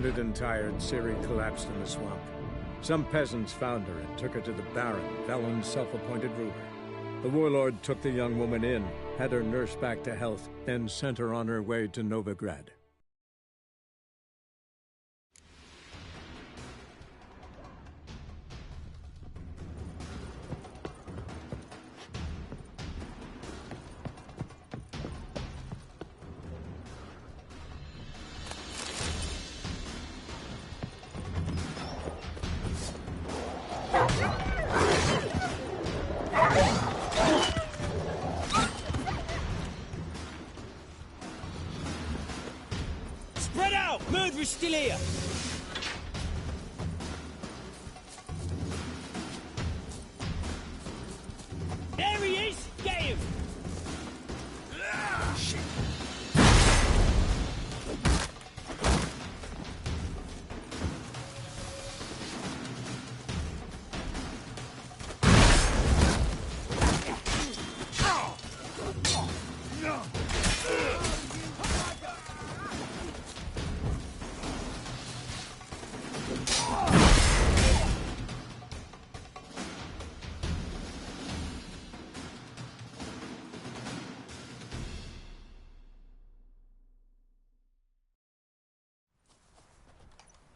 wounded and tired, Ciri collapsed in the swamp. Some peasants found her and took her to the Baron, Velen's self-appointed ruler. The warlord took the young woman in, had her nursed back to health, then sent her on her way to Novigrad. Spread out! Murderer's still here! There he is! Get him! Shit.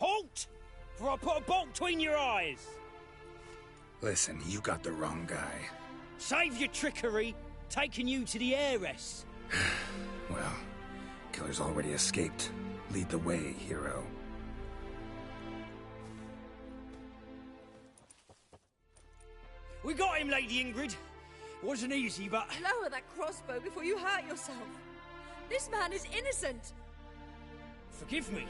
Halt! For I put a bolt between your eyes! Listen, you got the wrong guy. Save your trickery, taking you to the heiress. Well, killer's already escaped. Lead the way, hero. We got him, Lady Ingrid. Wasn't easy, but... Lower that crossbow before you hurt yourself. This man is innocent. Forgive me.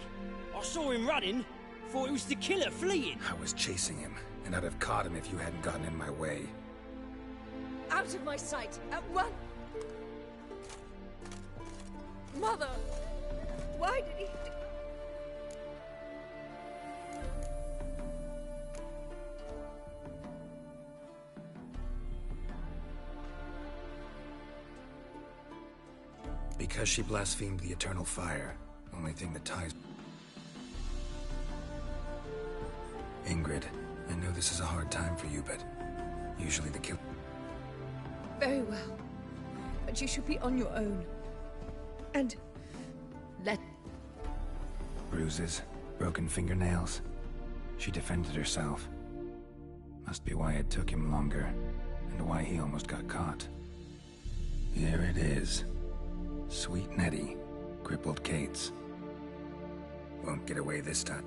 I saw him running. Thought it was the killer fleeing. I was chasing him, and I'd have caught him if you hadn't gotten in my way. Out of my sight. Run! Mother! Why did he... Because she blasphemed the eternal fire. Only thing that ties... Ingrid, I know this is a hard time for you, but usually the kill... Very well. But you should be on your own. And... let... Bruises, broken fingernails. She defended herself. Must be why it took him longer, and why he almost got caught. Here it is. Sweet Nettie, crippled Kate's. Won't get away this time.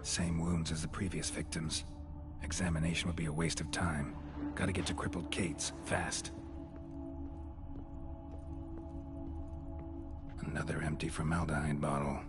Same wounds as the previous victims. Examination would be a waste of time. Gotta get to crippled Kate's, fast. Another empty formaldehyde bottle.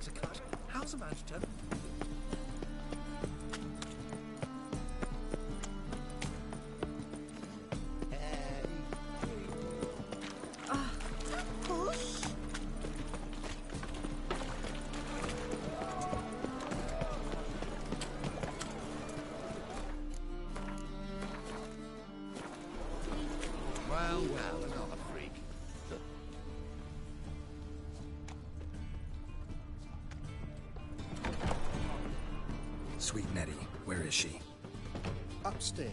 takes a cut. How's about it? Push. Well, another freak. Sweet Nettie, where is she? Upstairs.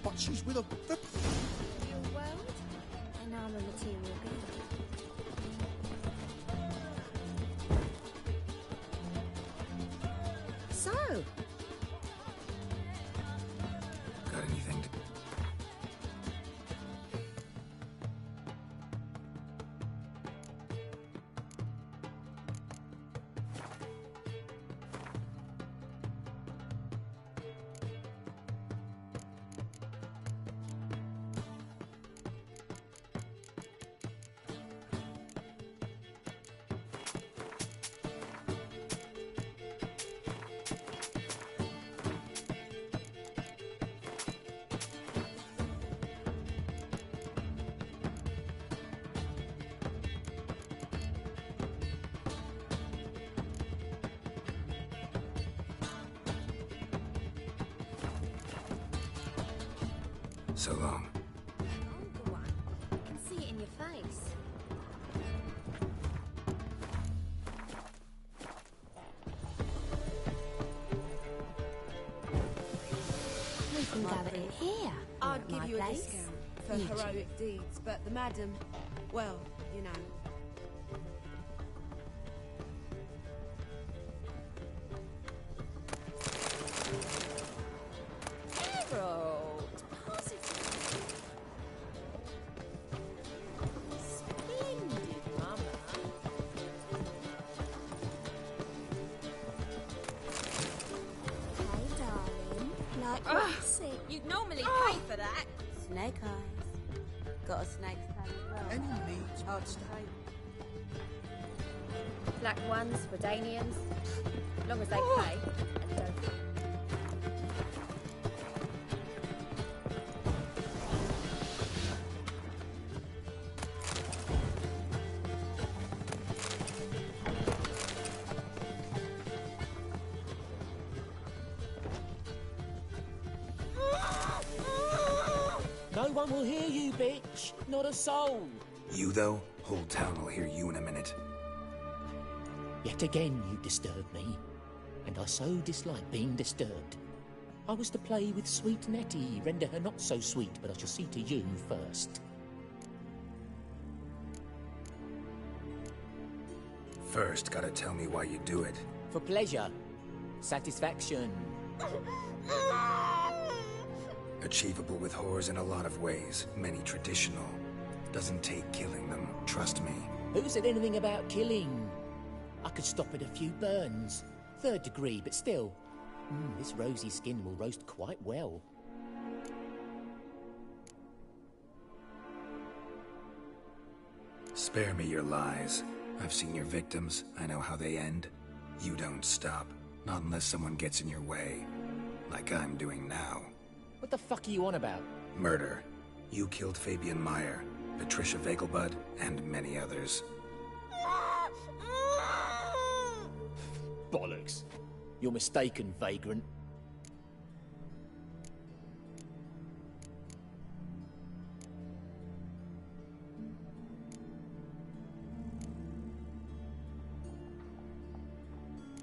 But she's with a... Your world? And I'm a material being. So, Got anything to... So long. longer one. I can see it in your face. We can gather it here. I'd at give my you a place. discount for You too. heroic deeds, but the madam, well, you know. Harold, pass it to me. Splendid, Mama. Hey, darling. Like what you said. You'd normally pay for that. Snake eyes. Got a snake's tongue as well. Any needs? Hard to train. Black ones for Danians. As long as they pay and don't. No one will hear you, bitch. Not a soul. You, though? Whole town will hear you in a minute. Yet again you disturb me, and I so dislike being disturbed. I was to play with sweet Nettie, render her not so sweet, but I shall see to you first. First, gotta tell me why you do it. For pleasure. Satisfaction. Achievable with whores in a lot of ways, many traditional. Doesn't take killing them, trust me. Who said anything about killing? I could stop at a few burns. 3rd degree, but still. This rosy skin will roast quite well. Spare me your lies. I've seen your victims, I know how they end. You don't stop, not unless someone gets in your way. Like I'm doing now. What the fuck are you on about? Murder. You killed Fabian Meyer, Patricia Vegelbud, and many others. Bollocks. You're mistaken, vagrant.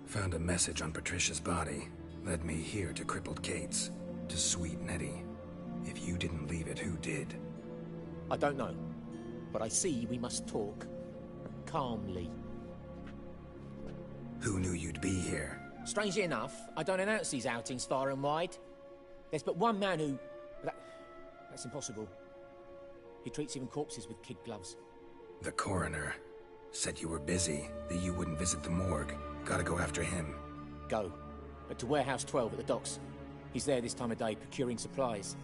Found a message on Patricia's body. Led me here to crippled Kate's. To sweet Nettie. If you didn't leave it, who did? I don't know, but I see we must talk. Calmly. Who knew you'd be here? Strangely enough, I don't announce these outings far and wide. There's but one man who... That's impossible. He treats even corpses with kid gloves. The coroner. Said you were busy, that you wouldn't visit the morgue. Gotta go after him. Go. But to Warehouse 12 at the docks. He's there this time of day, procuring supplies.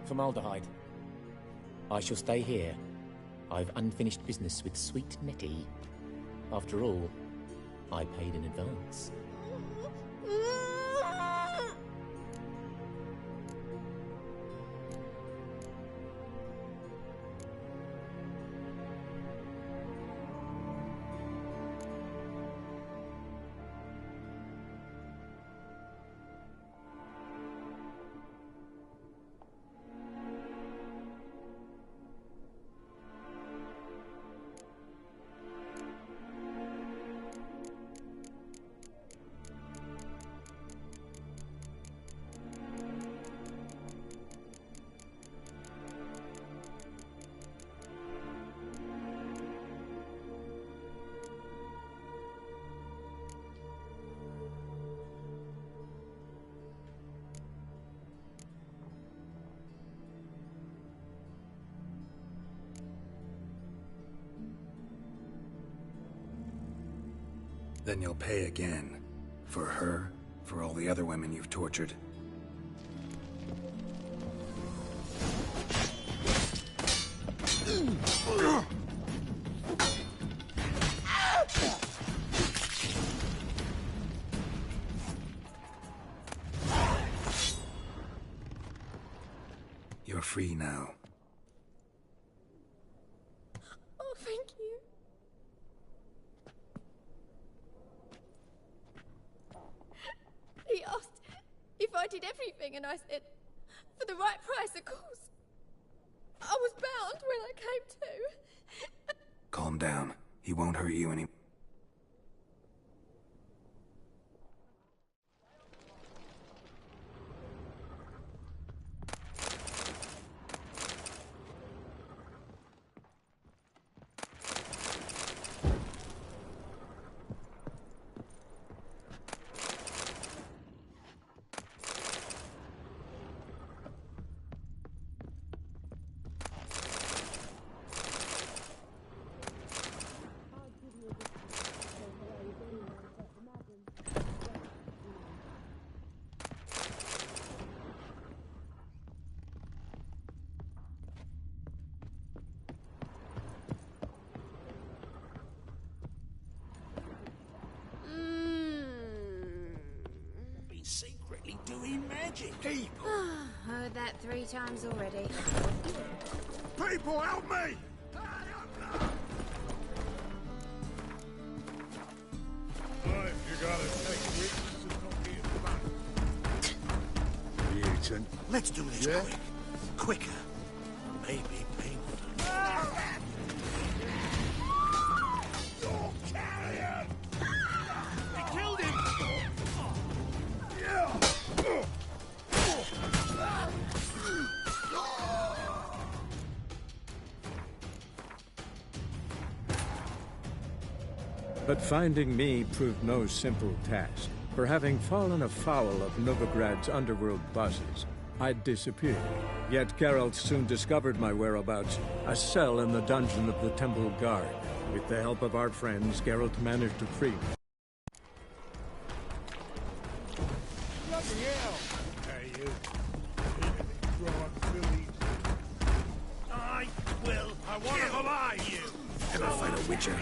Formaldehyde. I shall stay here. I've unfinished business with sweet Nettie. After all, I paid in advance. Then you'll pay again. For her, for all the other women you've tortured. You're free now. Oh, thank you. He asked if I did everything, and I said, for the right price, of course. I was bound when I came to. Calm down. He won't hurt you anymore. Secretly doing magic. People! Heard that 3 times already. People, help me! You gotta take risks and not get fun. Mutant. Let's do this quick. Quicker. Maybe painful. Your carrion! They killed him! But finding me proved no simple task. For having fallen afoul of Novigrad's underworld bosses, I'd disappeared. Yet Geralt soon discovered my whereabouts, a cell in the dungeon of the Temple Guard. With the help of our friends, Geralt managed to free me. Bloody hell! Hey, you. Grow up, Billy. I will. I want to buy you. Ever fight a witcher?